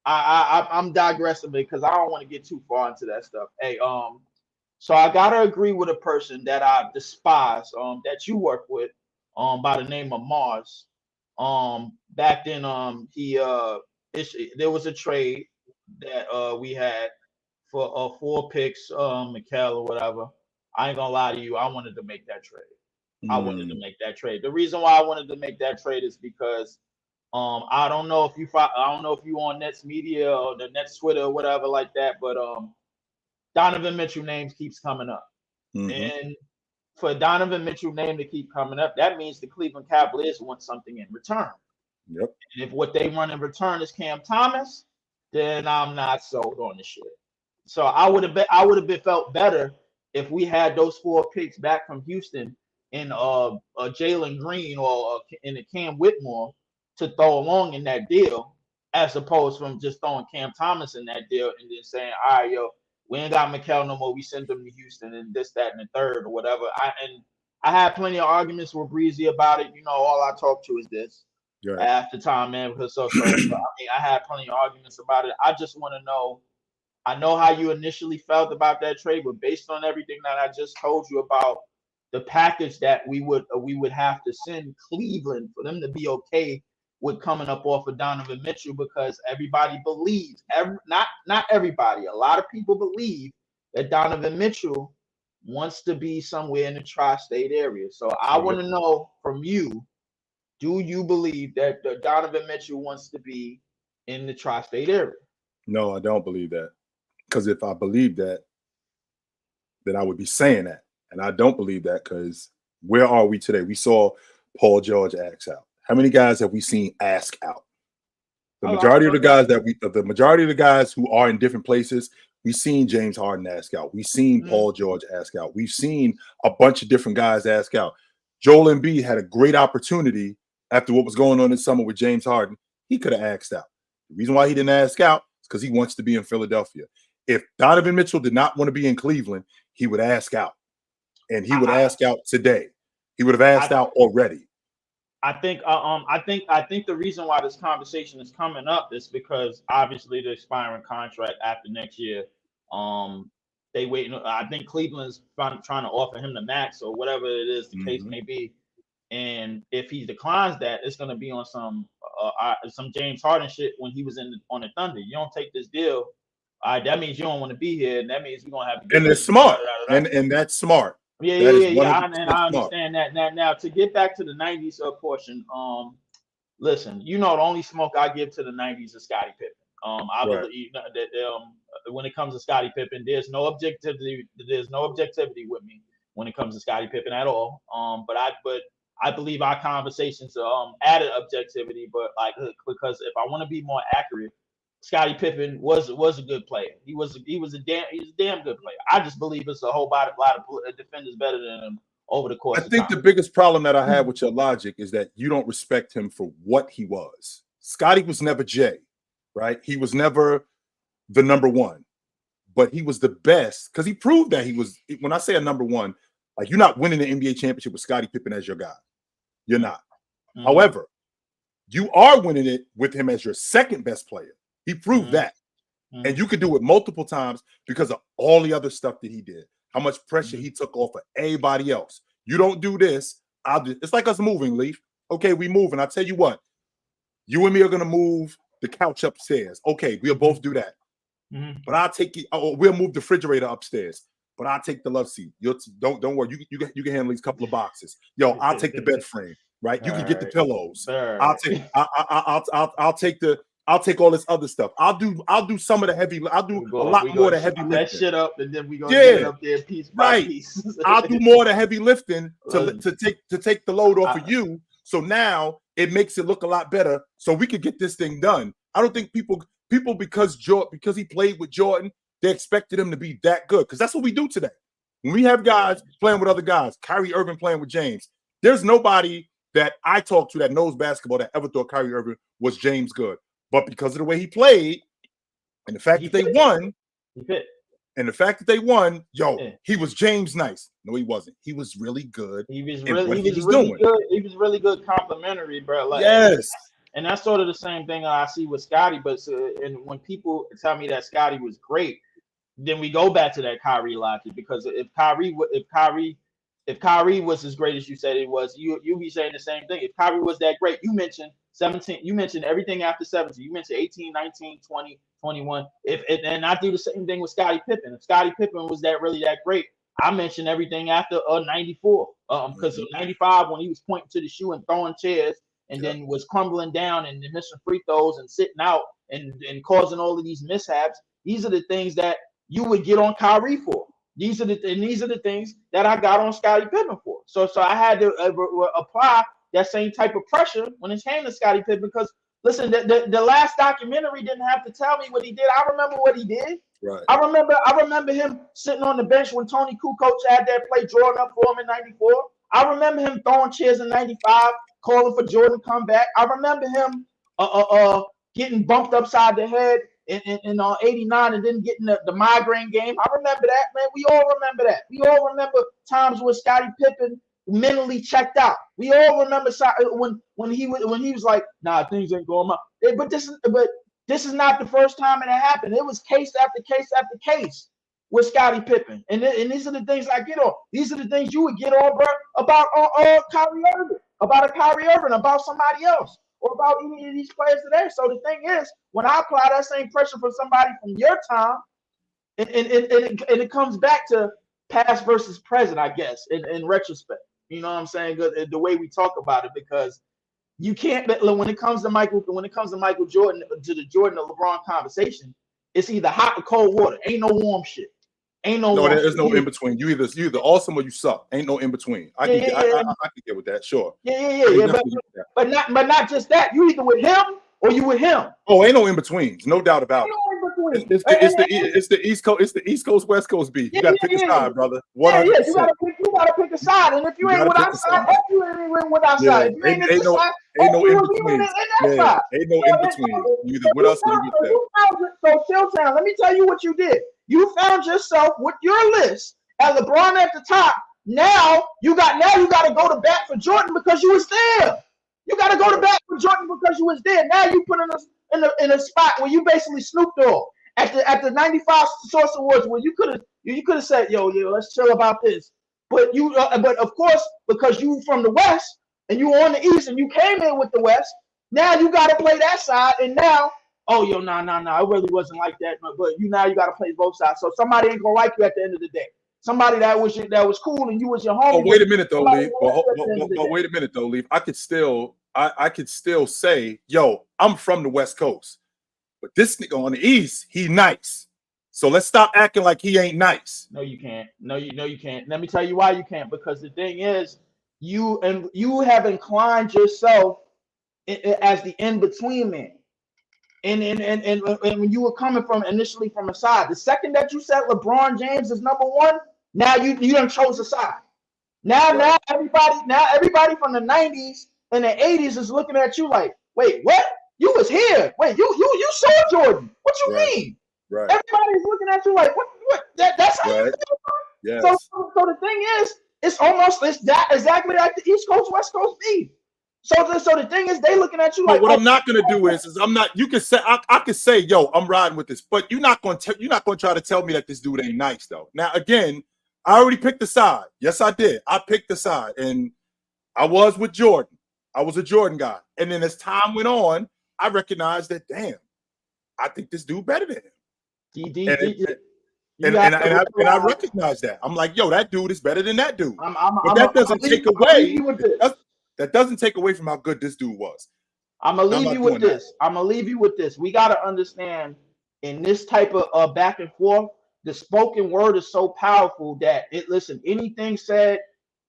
I'm digressing because I don't want to get too far into that stuff. Hey, so I gotta agree with a person that I despise, that you work with, by the name of Mars. Back then, there was a trade that we had for 4 picks, Mikhail or whatever. I ain't gonna lie to you, I wanted to make that trade. I wanted to make that trade. The reason why I wanted to make that trade is because I don't know if you on Nets media or the Nets Twitter or whatever like that, but Donovan Mitchell names keeps coming up. And for Donovan Mitchell name to keep coming up, that means the Cleveland Cavaliers want something in return. Yep. And if what they want in return is Cam Thomas, then I'm not sold on the shit. So I would have felt better if we had those 4 picks back from Houston in Jalen Green or in a Cam Whitmore to throw along in that deal, as opposed from just throwing Cam Thomas in that deal and then saying, all right, yo, we ain't got Mikal no more. We sent him to Houston and this, that, and the third or whatever. I had plenty of arguments with Breezy about it. You know, all I talk to is this at the time, man. Because so I mean, I had plenty of arguments about it. I just want to know. I know how you initially felt about that trade, but based on everything that I just told you about the package that we would have to send Cleveland for them to be okay with coming up off of Donovan Mitchell, because everybody believes, not everybody, a lot of people believe that Donovan Mitchell wants to be somewhere in the tri-state area. So I want to know from you, do you believe that Donovan Mitchell wants to be in the tri-state area? No, I don't believe that. Because if I believe that, then I would be saying that. And I don't believe that, because where are we today? We saw Paul George ask out. How many guys have we seen ask out? The majority of the guys who are in different places, we've seen James Harden ask out. We've seen Paul George ask out. We've seen a bunch of different guys ask out. Joel Embiid had a great opportunity after what was going on this summer with James Harden. He could have asked out. The reason why he didn't ask out is because he wants to be in Philadelphia. If Donovan Mitchell did not want to be in Cleveland, he would ask out. And he would ask out today. He would have asked out already. I think the reason why this conversation is coming up is because obviously the expiring contract after next year. They waiting. I think Cleveland's trying to offer him the max or whatever it is the case may be. And if he declines that, it's going to be on some James Harden shit when he was on the Thunder. You don't take this deal, that means you don't want to be here, and that means we're gonna have to. And they're smart, and that's smart. Yeah, I understand that. Now to get back to the '90s portion, listen, the only smoke I give to the '90s is Scottie Pippen. I believe that when it comes to Scottie Pippen, there's no objectivity. There's no objectivity with me when it comes to Scottie Pippen at all. But I believe our conversations added objectivity. But because if I want to be more accurate, Scottie Pippen was a good player. He was a damn good player. I just believe it's a whole lot of defenders better than him over the course. I think the biggest problem that I have with your logic is that you don't respect him for what he was. Scottie was never Jay, right? He was never the number one, but he was the best because he proved that he was. When I say a number one, like you're not winning the NBA championship with Scottie Pippen as your guy. You're not. However, you are winning it with him as your second best player. He proved that. And you could do it multiple times because of all the other stuff that he did. How much pressure he took off of everybody else. You don't do this, I'll do. It's like us moving, Leaf. Okay, we moving. I tell you what, you and me are gonna move the couch upstairs. Okay, we'll both do that. But I'll take it. We'll move the refrigerator upstairs. But I'll take the love seat. Don't worry. You can handle these couple of boxes. Yo, I'll take the bed frame. Right? You can get the pillows. I'll take all this other stuff. I'll do some of the heavy. I'll do a lot more of the heavy lifting. That shit up, and then we gonna get it up there piece by piece. I'll do more of the heavy lifting to take the load off of you. So now it makes it look a lot better. So we could get this thing done. I don't think people because he played with Jordan, they expected him to be that good. Because that's what we do today. When we have guys playing with other guys, Kyrie Irving playing with James, there's nobody that I talk to that knows basketball that ever thought Kyrie Irving was James good. But because of the way he played and the fact that they won, he was James nice. No, he wasn't. He was really good. He was really good complimentary, bro. Like, yes. And that's sort of the same thing I see with Scottie. But and when people tell me that Scottie was great, then we go back to that Kyrie logic. Because if Kyrie was as great as you said it was, you be saying the same thing. If Kyrie was that great, you mentioned 17, you mentioned everything after 17. You mentioned 18, 19, 20, 21. And I do the same thing with Scottie Pippen. If Scottie Pippen was really that great, I mentioned everything after 94. Because 95, when he was pointing to the shoe and throwing chairs and then was crumbling down and missing free throws and sitting out and causing all of these mishaps, these are the things that you would get on Kyrie for. These are the things that I got on Scottie Pippen for. So I had to apply that same type of pressure when it came to Scottie Pippen because listen, the last documentary didn't have to tell me what he did. I remember what he did. Right. I remember him sitting on the bench when Tony Kukoc had that play drawn up for him in '94. I remember him throwing chairs in '95, calling for Jordan to come back. I remember him getting bumped upside the head in '89 and then getting the migraine game. I remember that, man. We all remember that. We all remember times when Scottie Pippen mentally checked out. We all remember when he was like, nah, things ain't going on. But this is not the first time it happened. It was case after case after case with Scottie Pippen. And these are the things I get on. These are the things you would get on, bro, about Kyrie Irving, about a Kyrie Irving, about somebody else, or about any of these players today. So the thing is, when I apply that same pressure for somebody from your time, and it comes back to past versus present, I guess, in retrospect. You know what I'm saying? The way we talk about it, because you can't. When it comes to Michael Jordan, to the Jordan or LeBron conversation, it's either hot or cold water. Ain't no warm shit. No, there is no in between. You either awesome or you suck. Ain't no in between. I can get with that. Sure. Yeah. But not just that. You either with him or you with him. Oh, ain't no in betweens. No doubt about it. It's the East Coast. It's the East Coast West Coast beef. You got to pick a side, brother. 100%. You gotta pick a side. And if you ain't with our side, you ain't with our side. If you ain't in this side, ain't no in between. Ain't no in between. You either with us or you with them. So Chilltown, let me tell you what you did. You found yourself with your list at LeBron at the top, Now you got to go to bat for Jordan because you was there. You got to go to bat for Jordan because you was there. Now you put in a spot where you basically Snoop Dogg at the '95 Source Awards where you could have said, yo, let's chill about this. But but of course, because you from the West and you on the East and you came in with the West, now you got to play that side. And now, oh, yo, nah, it really wasn't like that. But now you got to play both sides. So somebody ain't gonna like you at the end of the day. Somebody that was cool and you was your homie. Oh, wait a minute though, Leaf. But wait a minute though, Leaf. I could still say, yo, I'm from the West Coast, but this nigga on the East, he nice. So let's stop acting like he ain't nice. No, you can't. No, you can't. Let me tell you why you can't. Because the thing is, you have inclined yourself as the in between man. And when you were coming from initially from a side, the second that you said LeBron James is number one, now you done chose a side. Now everybody from the 90s and the 80s is looking at you like, wait, what? You was here. Wait, you saw Jordan. What you mean? Right. Everybody's looking at you like, what? That's how you feel. Yes. So the thing is, it's that exactly like the East Coast, West Coast beef. So the thing is, they looking at you like. But what I'm not gonna do is I'm not. You can say I could say, yo, I'm riding with this, but you're not gonna try to tell me that this dude ain't nice though. Now again, I already picked the side. Yes, I did. I picked the side, and I was with Jordan. I was a Jordan guy, and then as time went on, I recognized that damn, I think this dude better than him. And I recognize that. I'm like, yo, that dude is better than that dude. But that doesn't take away. That doesn't take away from how good this dude was. I'm gonna leave you with this. I'm gonna leave you with this. We gotta understand in this type of back and forth, the spoken word is so powerful that anything said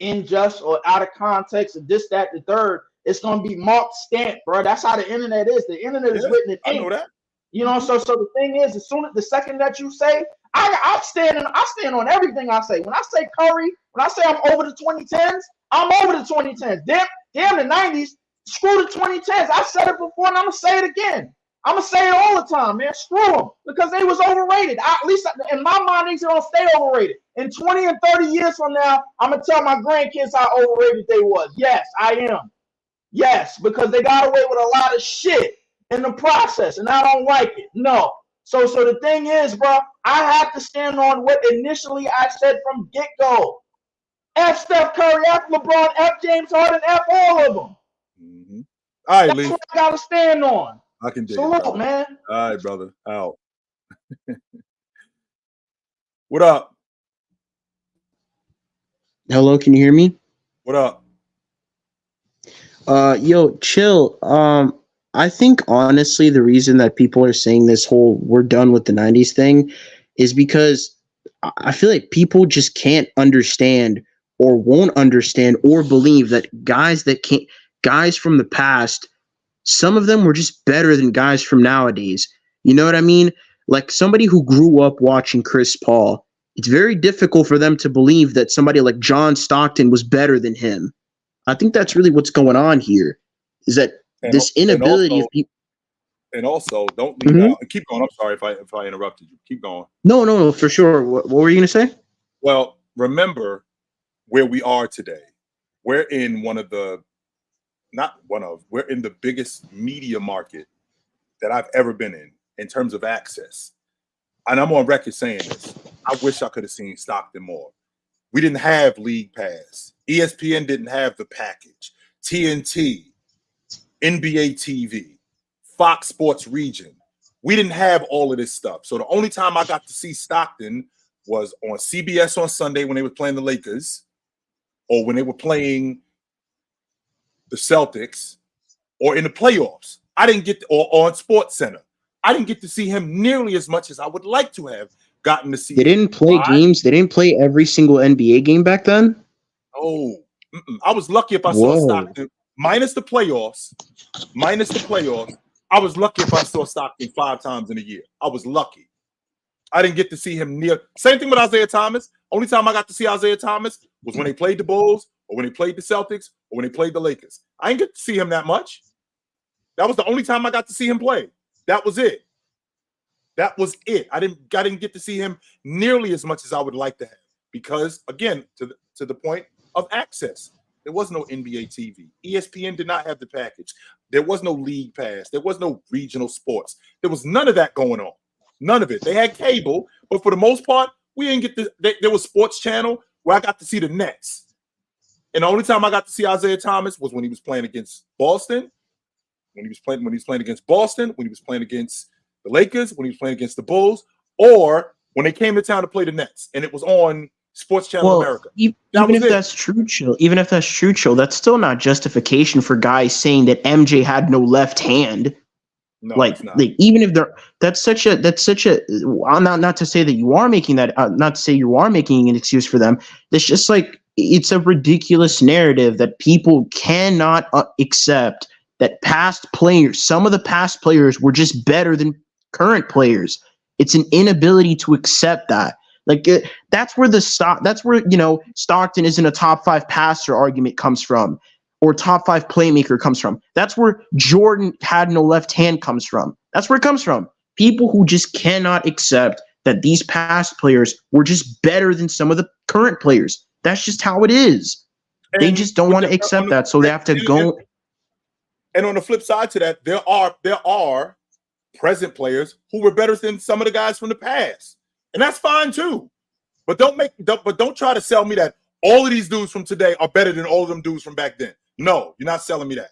unjust or out of context and this, that, the third, it's gonna be marked stamped, bro. That's how the internet is. The internet is written in ink. I know that. You know, so the thing is, the second that you say, I stand on everything I say. When I say Curry, when I say I'm over the 2010s, I'm over the 2010s. Damn the 90s, screw the 2010s. I said it before and I'm gonna say it again. I'm gonna say it all the time, man. Screw them because they was overrated. At least in my mind, these don't stay overrated. In 20 and 30 years from now, I'm gonna tell my grandkids how overrated they was. Yes, I am. Yes, because they got away with a lot of shit in the process, and I don't like it. No. So the thing is, bro, I have to stand on what initially I said from get-go. F Steph Curry, F LeBron, F James Harden, F all of them. Mm-hmm. All right, that's Lee. what I gotta stand on. I can dig Salute, it, man. All right, brother. Out. What up? Hello, can you hear me? What up? Yo, chill. I think honestly the reason that people are saying this whole we're done with the 90s thing is because I feel like people just can't understand or won't understand or believe that guys from the past, some of them were just better than guys from nowadays. You know what I mean? Like somebody who grew up watching Chris Paul, it's very difficult for them to believe that somebody like John Stockton was better than him. I think that's really what's going on here, is that this inability of people. And also, don't leave out. Keep going. I'm sorry if I interrupted you. Keep going. No, for sure. What were you going to say? Well, remember where we are today. We're in we're in the biggest media market that I've ever been in terms of access. And I'm on record saying this. I wish I could have seen Stockton more. We didn't have League Pass. ESPN didn't have the package. TNT, NBA TV, Fox Sports Region. We didn't have all of this stuff. So the only time I got to see Stockton was on CBS on Sunday when they were playing the Lakers or when they were playing the Celtics or in the playoffs. I didn't get or on Sports Center. I didn't get to see him nearly as much as I would like to have gotten to see. They didn't play games. They didn't play every single NBA game back then. Oh, I was lucky if I saw Stockton minus the playoffs. I was lucky if I saw Stockton 5 times in a year. I was lucky. I didn't get to see him near. Same thing with Isaiah Thomas. Only time I got to see Isaiah Thomas was when they played the Bulls or when they played the Celtics or when they played the Lakers. I didn't get to see him that much. That was the only time I got to see him play. That was it. I didn't get to see him nearly as much as I would like to have because, again, to the point of access. There was no NBA TV. ESPN did not have the package. There was no league pass. There was no regional sports. There was none of that going on. None of it. They had cable, but for the most part, we didn't get there was Sports Channel where I got to see the Nets. And the only time I got to see Isaiah Thomas was when he was playing against Boston, when he was playing against Boston, when he was playing against the Lakers, when he was playing against the Bulls, or when they came to town to play the Nets, and it was on Sports Channel America. Even if that's true, Chill, that's still not justification for guys saying that MJ had no left hand. No, like even if that's such a not to say that you are making that not to say you are making an excuse for them. It's just like it's a ridiculous narrative that people cannot accept that some of the past players were just better than current players. It's an inability to accept that. Like that's where Stockton isn't a top 5 passer argument comes from, or top 5 playmaker comes from. That's where Jordan had no left hand comes from. That's where it comes from. People who just cannot accept that these past players were just better than some of the current players. That's just how it is. And they just don't want to accept that, so they have to go. And on the flip side to that, there are present players who were better than some of the guys from the past. And that's fine too. But don't try to sell me that all of these dudes from today are better than all of them dudes from back then. No, you're not selling me that.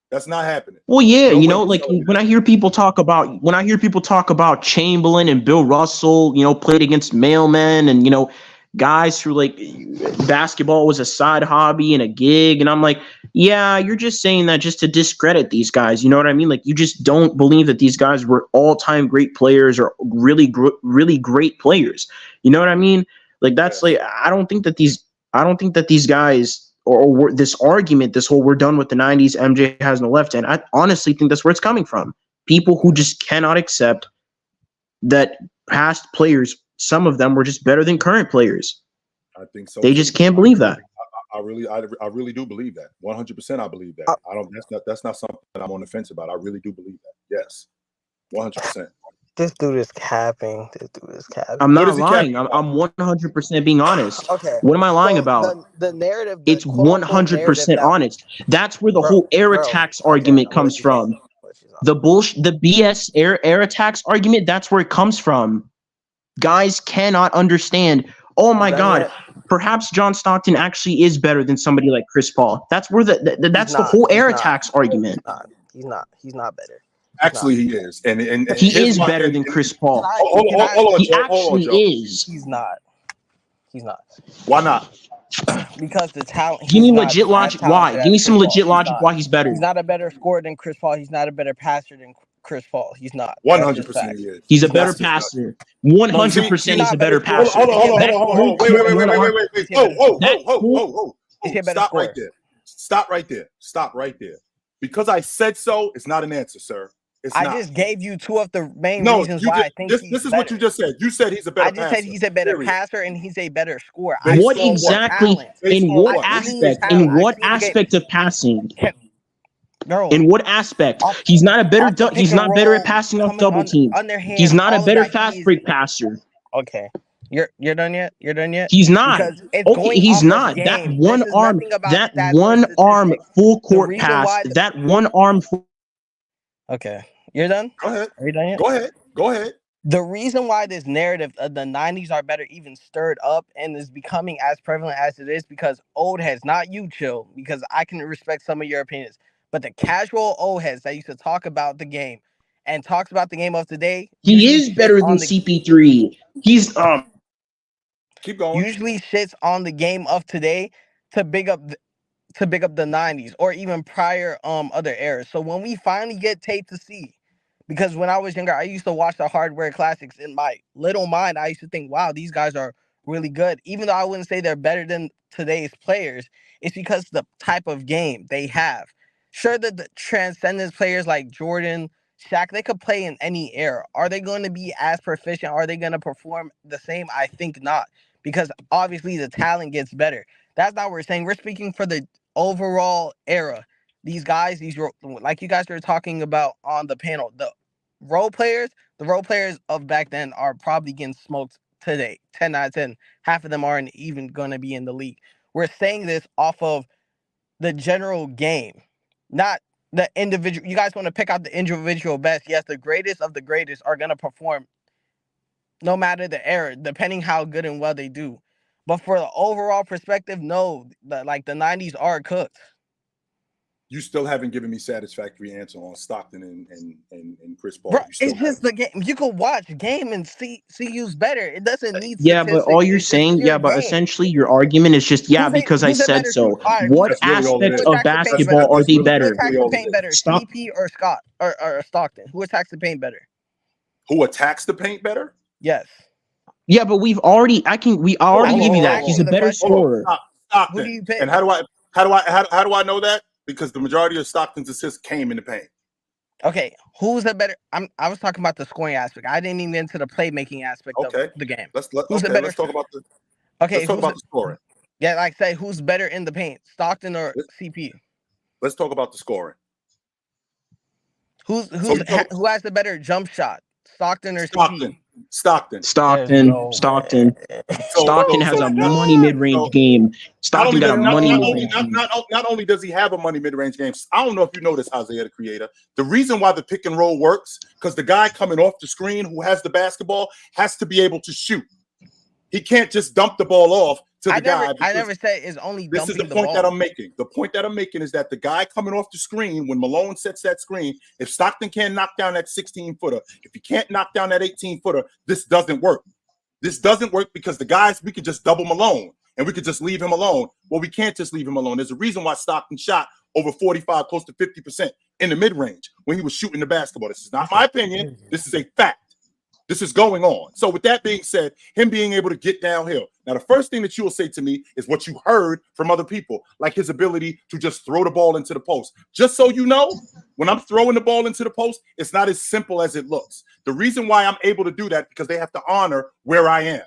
That's not happening. Well, yeah, like when I hear people talk about Chamberlain and Bill Russell, played against mailmen and guys who like basketball was a side hobby and a gig, and I'm like, yeah, you're just saying that just to discredit these guys. You know what I mean? Like you just don't believe that these guys were all-time great players or really great players. You know what I mean? Like that's like I don't think that these guys or this argument, this whole we're done with the 90s, MJ has no left hand. I honestly think that's where it's coming from. People who just cannot accept that past players, some of them were just better than current players. I think so. They just can't believe that. I really do believe that. 100%. I believe that. That's not something I'm on the fence about. I really do believe that. Yes, 100%. This dude is capping. I'm not lying. I'm 100% being honest. Okay. What am I lying about? The narrative. It's 100% honest. That's where the whole air attacks argument comes from. The BS air attacks argument. That's where it comes from. Guys cannot understand. Oh my God, perhaps John Stockton actually is better than somebody like Chris Paul. That's where the whole air attacks argument. He's not better. Actually, he is, and he is better than Chris Paul. He actually is. He's not. Why not? Because the talent. Give me legit logic. Why? Give me some legit logic. Why he's better? He's not a better scorer than Chris Paul. He's not a better passer than Chris Paul. He's not. 100% he is. He's a better passer. 100% he's a better passer. Hold on. Wait. Whoa. Stop right there. Because I said so, it's not an answer, sir. I just gave you two of the main reasons why I think this is what you just said. You said he's a better passer. I just said he's a better passer and he's a better scorer. What exactly? In what aspect? In what aspect of passing? Bro, in what aspect? He's not a better. He's not better at passing off double team. He's not a better fast break passer. Okay, you're done yet? He's not. Okay, he's not. That one arm. That one arm full court pass. That one arm. Okay, you're done. Go ahead. Are you done yet? Go ahead. The reason why this narrative of the 90s are better even stirred up and is becoming as prevalent as it is because old heads, not you, Chill, because I can respect some of your opinions. But the casual old heads that used to talk about the game and talks about the game of today. He is better than CP3. He's keep going. Usually shits on the game of today to big up the 90s or even prior other eras. So when we finally get tape to see, because when I was younger, I used to watch the hardware classics in my little mind. I used to think, wow, these guys are really good. Even though I wouldn't say they're better than today's players, it's because the type of game they have. Sure, the transcendence players like Jordan, Shaq, they could play in any era. Are they going to be as proficient? Are they going to perform the same? I think not, because obviously the talent gets better. That's not what we're saying. We're speaking for the overall era. These guys, like you guys were talking about on the panel, the role players of back then are probably getting smoked today. 10 out of 10. Half of them aren't even going to be in the league. We're saying this off of the general game, not the individual. You guys want to pick out the individual best. Yes, the greatest of the greatest are going to perform no matter the era, depending how good and well they do. But for the overall perspective, no, the 90s are cooked. You still haven't given me satisfactory answer on Stockton and Chris Paul. Bro, You still it's just the game. You can watch game and see who's better. It doesn't need Yeah, but all statistics. you're It's just saying, pure but game. essentially your argument is just, because I Who's a said better so. shooter? All right, What That's really all it aspect is. who of attacks the paint basketball better? are they That's Who better? attacks really the all it paint is. better? Stop. CP or Scott or Stockton? Who attacks the paint better? Who attacks the paint better? Yes. Yeah, but we already I'm give just you that. He's a asking the better question. Hold on. scorer. Who do Stockton. you pick? And how do I know that? Because the majority of Stockton's assists came in the paint. Okay, who's a better? I was talking about the scoring aspect. I didn't even get into the playmaking aspect of Okay. the game. Let's Who's a better? talk about the Okay, the scoring. yeah, like say who's better in the paint, Stockton or CP? Let's talk about the scoring. Who has the better jump shot, Stockton or CP? Stockton. Stockton has a money mid-range game. Stockton got a money mid-range game. Not only does he have a money mid-range game, I don't know if you know this, Isaiah, the creator. The reason why the pick and roll works, because the guy coming off the screen who has the basketball has to be able to shoot. He can't just dump the ball off to the guy. I never said it's only dumping the ball. This is the point that I'm making. The point that I'm making is that the guy coming off the screen, when Malone sets that screen, if Stockton can't knock down that 16-footer, if he can't knock down that 18-footer, this doesn't work. This doesn't work because the guys, we could just double Malone and we could just leave him alone. Well, we can't just leave him alone. There's a reason why Stockton shot over 45, close to 50% in the mid-range when he was shooting the basketball. This is not my opinion. This is a fact. This is going on. So with that being said, him being able to get downhill. Now, the first thing that you will say to me is what you heard from other people, like his ability to just throw the ball into the post. Just so you know, when I'm throwing the ball into the post, it's not as simple as it looks. The reason why I'm able to do that, because they have to honor where I am.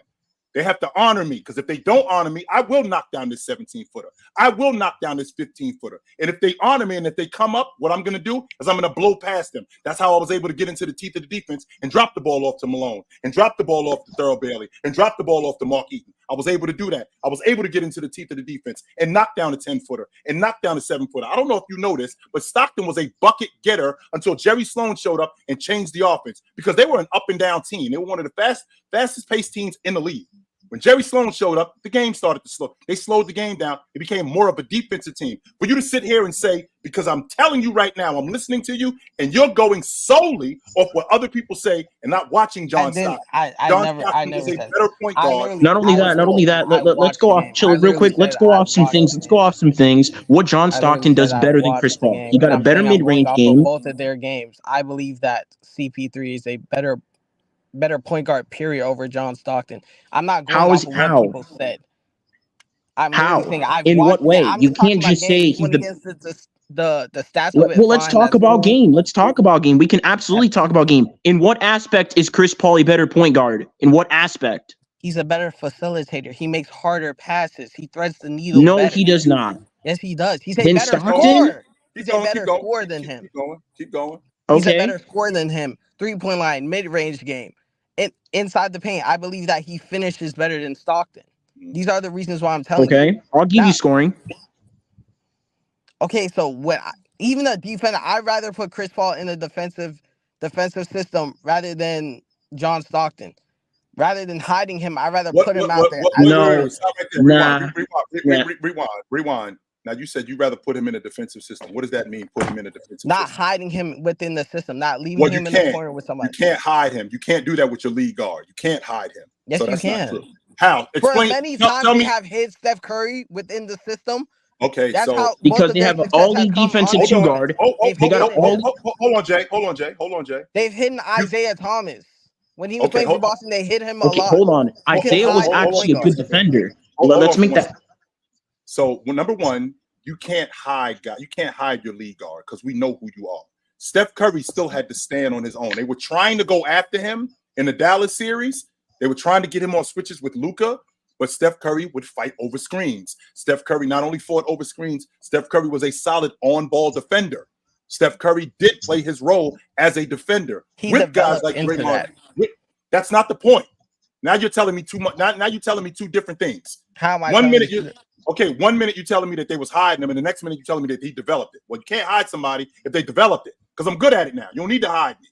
They have to honor me, because if they don't honor me, I will knock down this 17-footer. I will knock down this 15-footer. And if they honor me and if they come up, what I'm going to do is I'm going to blow past them. That's how I was able to get into the teeth of the defense and drop the ball off to Malone and drop the ball off to Thurl Bailey and drop the ball off to Mark Eaton. I was able to do that. I was able to get into the teeth of the defense and knock down a 10-footer and knock down a 7-footer. I don't know if you know this, but Stockton was a bucket getter until Jerry Sloan showed up and changed the offense, because they were an up and down team. They were one of the fastest paced teams in the league. When Jerry Sloan showed up, the game started to slow. They slowed the game down. It became more of a defensive team. For you to sit here and say, because I'm telling you right now, I'm listening to you, and you're going solely off what other people say and not watching John Stockton. I never is a said better point guard. Not only that. Let's go off. Chill real quick. Let's go off some things. What John Stockton does better than Chris Paul? He got a better mid-range game. Both of their games, I believe that CP3 is a better point guard, period, over John Stockton. I'm not going off of what people said. I'm saying in what way? You can't just say he's the stats. Well, let's talk about game. Let's talk about game. We can absolutely talk about game. In what aspect is Chris Paul a better point guard? In what aspect? He's a better facilitator. He makes harder passes. He threads the needle. No, better. he does not. Yes, he does. He's a Then better Stockton? scorer. He's a better scorer than him. Keep going. He's a Okay. better scorer than him. 3-point line, mid-range game. Inside the paint, I believe that he finishes better than Stockton. These are the reasons why I'm telling you. Okay, I'll give you scoring. Okay, so even a defender, I'd rather put Chris Paul in a defensive system rather than John Stockton. Rather than hiding him, I'd rather put him out there. Rewind. Now, you said you'd rather put him in a defensive system. What does that mean, put him in a defensive system? Not hiding him within the system, not leaving him in the corner with somebody. You can't hide him. You can't do that with your lead guard. You can't hide him. Yes, you can. How? Explain. For many times we have hit Steph Curry within the system. Okay, that's so how because they have all the defensive two guard. Hold on, Jay. They've hidden Isaiah Thomas. When he was playing for Boston, they hit him a lot. Hold on. Isaiah was actually a good defender. Let's make that. So, number one, you can't hide your lead guard, because we know who you are. Steph Curry still had to stand on his own. They were trying to go after him in the Dallas series. They were trying to get him on switches with Luka, but Steph Curry would fight over screens. Steph Curry not only fought over screens, Steph Curry was a solid on-ball defender. Steph Curry did play his role as a defender with guys like Draymond. That's not the point. Now you're telling me too much. Now you're telling me two different things. How am I? One minute you're telling me that they was hiding him, and the next minute you're telling me that he developed it. Well, you can't hide somebody if they developed it, because I'm good at it now. You don't need to hide me.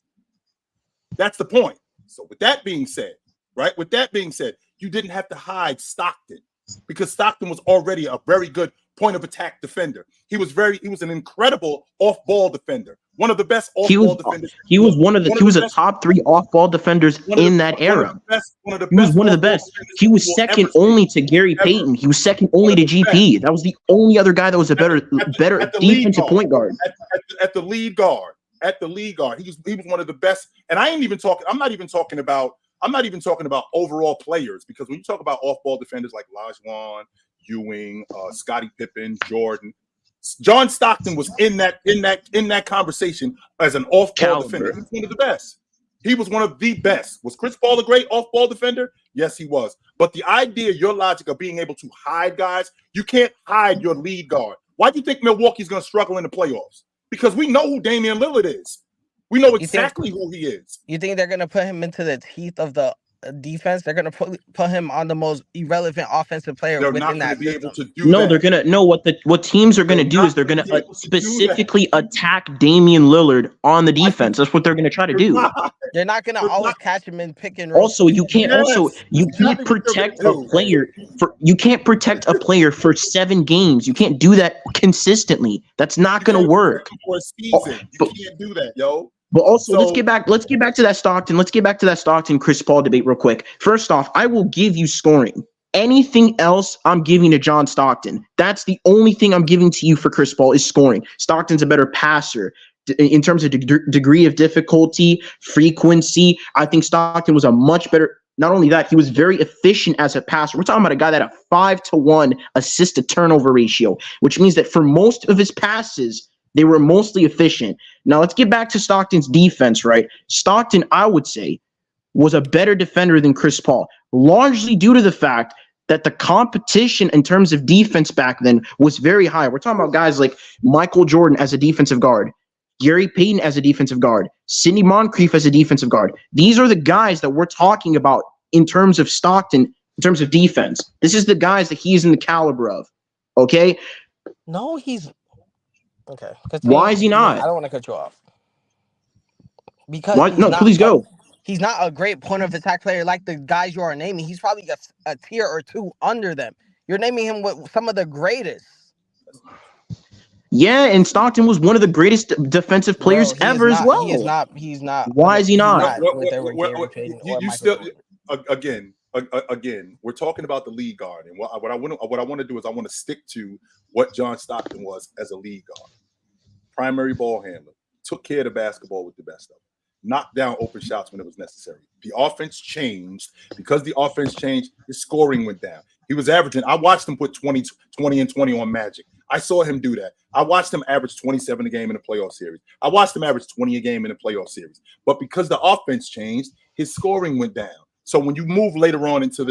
That's the point. So with that being said, right? With that being said, you didn't have to hide Stockton, because Stockton was already a very good point of attack defender. He was an incredible off-ball defender. One of the best off-ball defenders. He was a top 3 off-ball defenders in that era. He was one of the best. He was second only to Gary Payton. He was second only to GP. That was the only other guy that was a better defensive point guard. At the lead guard. He was one of the best. And I'm not even talking about overall players, because when you talk about off-ball defenders like Olajuwon, Ewing, Scottie Pippen, Jordan, John Stockton was in that conversation as an off-ball defender. He was one of the best. He was one of the best. Was Chris Paul a great off-ball defender? Yes, he was. But the idea, your logic of being able to hide guys, you can't hide your lead guard. Why do you think Milwaukee's going to struggle in the playoffs? Because we know who Damian Lillard is. We know exactly who he is. You think they're going to put him into the teeth of the defense? They're going to put him on the most irrelevant offensive player within that system. They're going to what teams are going to do is they're going to specifically attack Damian Lillard on the defense. That's what they're going to try to do. They're not going to always catch him in pick and roll. Also, you can't protect a player for 7 games. You can't do that consistently. That's not going to work. For a season. You can't do that, yo. But also, let's get back to that Stockton. Let's get back to that Stockton Chris Paul debate real quick. First off, I will give you scoring. Anything else, I'm giving to John Stockton. That's the only thing I'm giving to you for Chris Paul is scoring. Stockton's a better passer. In terms of degree of difficulty, frequency, I think Stockton was a much better. Not only that, he was very efficient as a passer. We're talking about a guy that had a 5-to-1 assist to turnover ratio, which means that for most of his passes, they were mostly efficient. Now, let's get back to Stockton's defense, right? Stockton, I would say, was a better defender than Chris Paul, largely due to the fact that the competition in terms of defense back then was very high. We're talking about guys like Michael Jordan as a defensive guard, Gary Payton as a defensive guard, Sidney Moncrief as a defensive guard. These are the guys that we're talking about in terms of Stockton, in terms of defense. This is the guys that he's in the caliber of, okay? No, he's... Okay. Why is he not? I don't want to cut you off. Because please go. He's not a great point of attack player like the guys you are naming. He's probably a tier or 2 under them. You're naming him with some of the greatest. Yeah, and Stockton was one of the greatest defensive players ever as well. He's not. Why is he not? Again, we're talking about the lead guard, and what I want to do is I want to stick to what John Stockton was as a lead guard. Primary ball handler, took care of the basketball with the best of them, knocked down open shots when it was necessary. The offense changed. Because the offense changed, his scoring went down. He was averaging. I watched him put 20 and 20 on Magic. I saw him do that. I watched him average 27 a game in the playoff series. I watched him average 20 a game in the playoff series. But because the offense changed, his scoring went down. So when you move later on into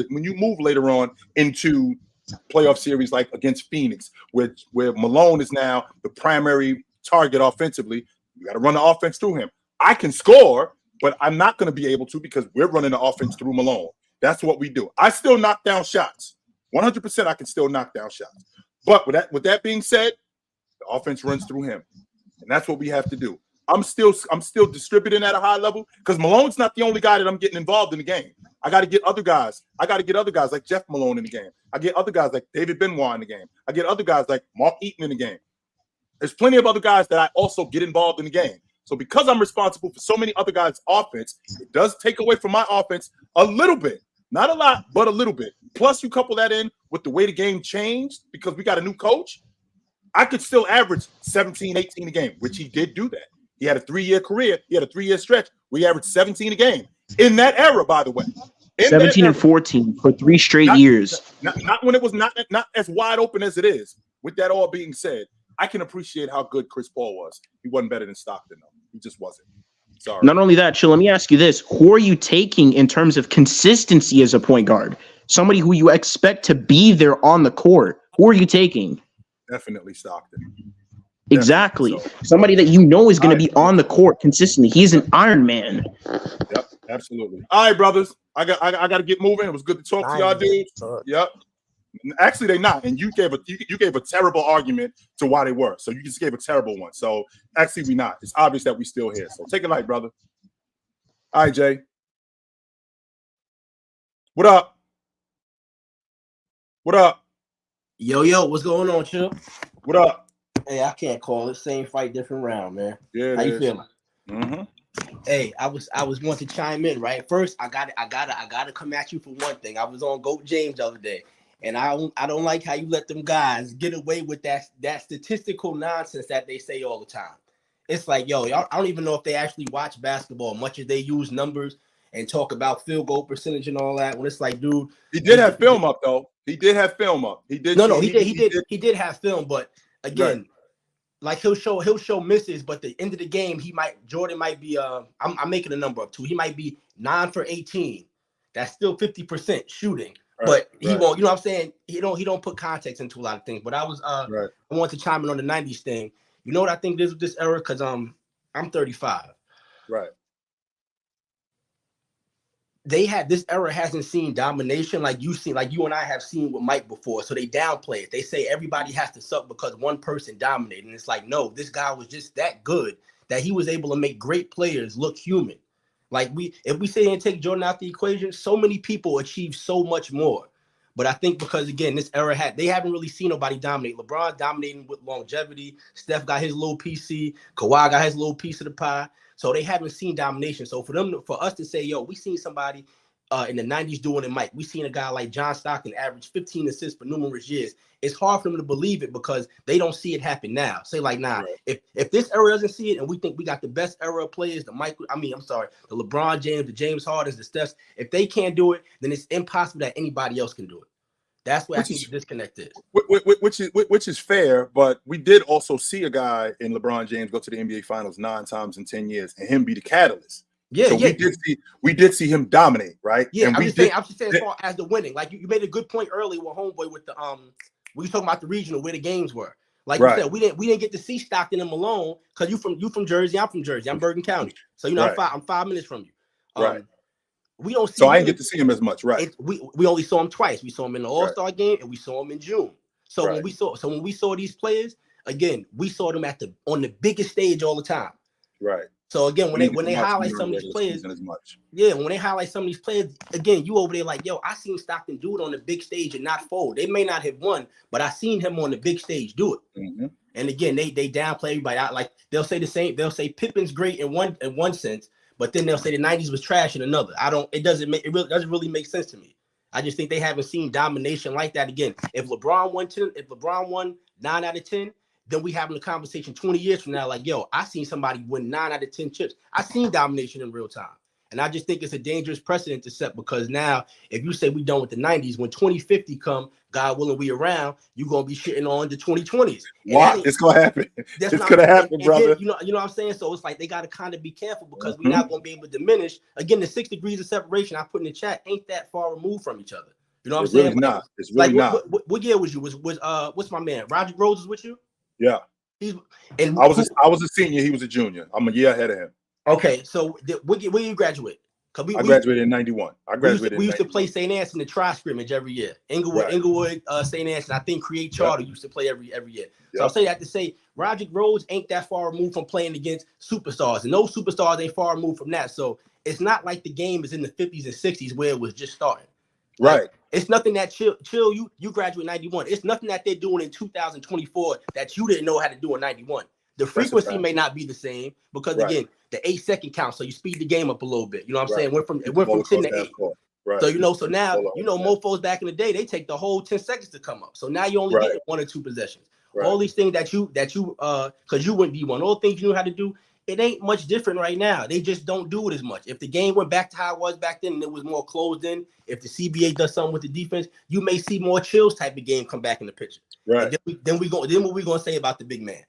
playoff series like against Phoenix, where Malone is now the primary target offensively, you got to run the offense through him. I can score, but I'm not going to be able to because we're running the offense through Malone. That's what we do. I still knock down shots. 100% I can still knock down shots. But with that being said, the offense runs through him. And that's what we have to do. I'm still distributing at a high level because Malone's not the only guy that I'm getting involved in the game. I got to get other guys. I got to get other guys like Jeff Malone in the game. I get other guys like David Benoit in the game. I get other guys like Mark Eaton in the game. There's plenty of other guys that I also get involved in the game. So because I'm responsible for so many other guys' offense, it does take away from my offense a little bit. Not a lot, but a little bit. Plus, you couple that in with the way the game changed because we got a new coach. I could still average 17, 18 a game, which he did do that. He had a 3-year career. He had a 3-year stretch where he averaged 17 a game. In that era, by the way. 17 and 14 for 3 straight years. Not when it was not as wide open as it is. With that all being said, I can appreciate how good Chris Paul was. He wasn't better than Stockton, though. He just wasn't. Sorry. Not only that, Chill, let me ask you this. Who are you taking in terms of consistency as a point guard? Somebody who you expect to be there on the court. Who are you taking? Definitely Stockton. Exactly. Definitely. So, somebody that you know is going to be on the court consistently. He's an Iron Man. Yep. Absolutely. All right, brothers. I got to get moving. It was good to talk to y'all, dudes. Yep. Actually, they're not. And you gave a terrible argument to why they were. So you just gave a terrible one. So actually, we not. It's obvious that we still here. So take it light, brother. All right, Jay. What up? What up? Yo, what's going on, Chip? What up? Hey, I can't call it. Same fight, different round, man. Yeah, how you feeling? Mm-hmm. Hey, I was wanting to chime in, right? First, I gotta come at you for one thing. I was on Goat James the other day, and I don't like how you let them guys get away with that statistical nonsense that they say all the time. It's like, yo, I don't even know if they actually watch basketball, much as they use numbers and talk about field goal percentage and all that. When it's like, dude, he did have film up though. He did have film up. He did. No, he did have film, but again. Right. Like he'll show misses, but the end of the game, Jordan might be I'm making a number up too. He might be 9 for 18. That's still 50% shooting. Right, but he right. won't, you know what I'm saying? He don't put context into a lot of things. But I right. I want to chime in on the 90s thing. You know what I think this era, because I'm 35. Right. This era hasn't seen domination like you and I have seen with Mike before. So they downplay it. They say everybody has to suck because one person dominated. And it's like, no, this guy was just that good that he was able to make great players look human. Like if we say and take Jordan out the equation, so many people achieve so much more. But I think because again, this era they haven't really seen nobody dominate. LeBron dominating with longevity. Steph got his little PC. Kawhi got his little piece of the pie. So they haven't seen domination. So for us to say, yo, we seen somebody in the 90s doing it, Mike. We seen a guy like John Stockton average 15 assists for numerous years. It's hard for them to believe it because they don't see it happen now. Say like, nah, right. if this era doesn't see it and we think we got the best era of players, the LeBron James, the James Hardens, the Stephs, if they can't do it, then it's impossible that anybody else can do it. That's where I think the disconnect is. Which is fair, but we did also see a guy in LeBron James go to the NBA Finals 9 times in 10 years and him be the catalyst. Yeah, so we did see him dominate, right? Yeah, and I'm just saying as far as the winning. Like you made a good point earlier with Homeboy with the we were talking about the regional where the games were. Like you said, we didn't get to see Stockton and Malone because you from Jersey, I'm from Jersey, I'm Bergen County. So you know I'm 5 minutes from you. Right. We don't see. So I didn't get to see him as much, right? We only saw him twice. We saw him in the All-Star game, and we saw him in June. So when we saw these players again, we saw them on the biggest stage all the time. Right. So again, when they highlight some of these players, when they highlight some of these players, again, you over there like, yo, I seen Stockton do it on the big stage and not fold. They may not have won, but I seen him on the big stage do it. Mm-hmm. And again, they downplay everybody out. Like they'll say the same. They'll say Pippen's great in one sense. But then they'll say the 90s was trash in another. It doesn't really make sense to me. I just think they haven't seen domination like that again. If LeBron won 9 out of 10, then we having a conversation 20 years from now, like, yo, I seen somebody win 9 out of 10 chips. I seen domination in real time. And I just think it's a dangerous precedent to set because now if you say we done with the 90s, when 2050 come, God willing we around, you're gonna be shitting on the 2020s. Wow, it's gonna happen. It's gonna happen, brother. You know what I'm saying? So it's like they gotta kind of be careful because we're not gonna be able to diminish. Again, the 6 degrees of separation I put in the chat ain't that far removed from each other. You know what I'm saying? Really not. It's really like, not. What year was you? Was what's my man? Roger Rose was with you? Yeah. I was a senior, he was a junior. I'm a year ahead of him. Okay, so when you graduate? I graduated in 91. We used to play St. Anne's in the tri-scrimmage every year. Inglewood, St. Anne's, and I think Create Charter used to play every year. So I'll say that to say Roger Rose ain't that far removed from playing against superstars. And those superstars ain't far removed from that. So it's not like the game is in the 50s and 60s where it was just starting. Right. Like, it's nothing that chill you graduate 91. It's nothing that they're doing in 2024 that you didn't know how to do in 91. The frequency may not be the same because again, the 8-second count, so you speed the game up a little bit. You know what I'm saying? It went from 10 to 8. Right. So so now mofos back in the day, they take the whole 10 seconds to come up. So now you only get 1 or 2 possessions. Right. All these things that you because you went D1, all the things you knew how to do, it ain't much different right now. They just don't do it as much. If the game went back to how it was back then and it was more closed in, if the CBA does something with the defense, you may see more chills type of game come back in the picture. Right. Then what we gonna say about the big man?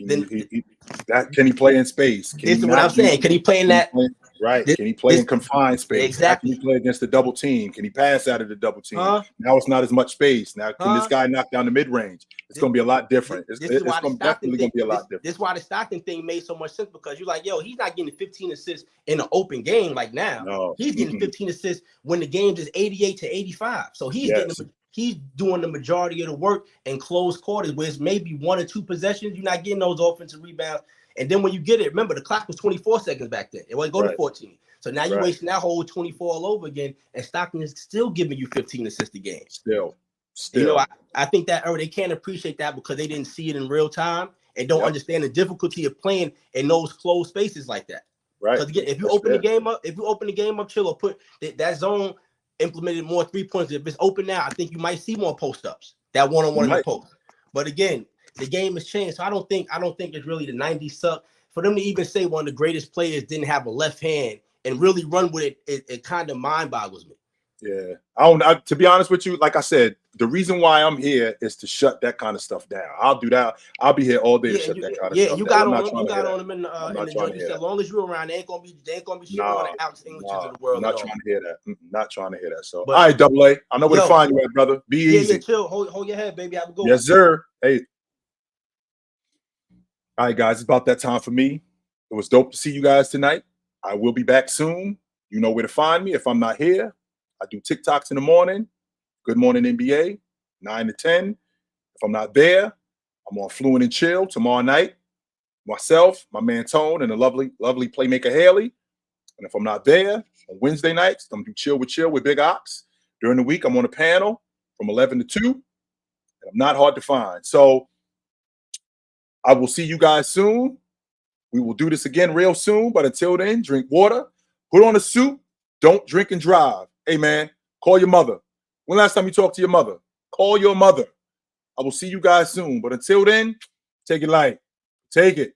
Can he play in space? This is what I'm saying. Can he play in that? Right. This, Can he play this in confined space? exactly. How can he play against the double team? Can he pass out of the double team? Huh? Now it's not as much space. Now can this Huh? guy knock down the mid range? It's going to be a lot different. This is why It's the going Stockton definitely thing. going to be a lot different. This is why the Stockton thing made so much sense, because you're like, yo, he's not getting 15 assists in an open game like now. No. He's getting 15 assists when the game's is 88 to 85. So he's he's doing the majority of the work in close quarters, where it's maybe 1 or 2 possessions. You're not getting those offensive rebounds. And then when you get it, remember the clock was 24 seconds back then. It wasn't go to 14. So now you're wasting that whole 24 all over again, and Stockton is still giving you 15 assists a game. Still. You know, I think that they can't appreciate that because they didn't see it in real time and don't understand the difficulty of playing in those closed spaces like that. Right. Because again, if you open the game up, chill, or put that zone implemented more 3-pointers. If it's open now, I think you might see more post ups, that one-on-one in the post. But again, the game has changed, so I don't think it's really the 90s suck. For them to even say one of the greatest players didn't have a left hand and really run with it, it kind of mind boggles me. Yeah, to be honest with you, like I said, the reason why I'm here is to shut that kind of stuff down. I'll do that. I'll be here all day to shut that kind of stuff down. You got on them in the joint. You said, as long as you're around, they ain't gonna be shitting on the Alex Englishes of the world. I'm not trying to hear that. Not trying to hear that. So, all right, Double A, I know where to find you at, brother. Be easy. Yeah, chill. Hold your head, baby. Have a good one. Yes, sir. Hey. All right, guys, it's about that time for me. It was dope to see you guys tonight. I will be back soon. You know where to find me if I'm not here. I do TikToks in the morning. Good Morning NBA, 9 to 10. If I'm not there, I'm on Fluent and Chill tomorrow night. Myself, my man Tone, and the lovely playmaker Haley. And if I'm not there, on Wednesday nights, I'm do Chill with Big Ox. During the week, I'm on a panel from 11 to 2. And I'm not hard to find. So I will see you guys soon. We will do this again real soon. But until then, drink water, put on a suit, don't drink and drive. Hey, man, call your mother. When last time you talked to your mother? Call your mother. I will see you guys soon. But until then, take it light. Take it.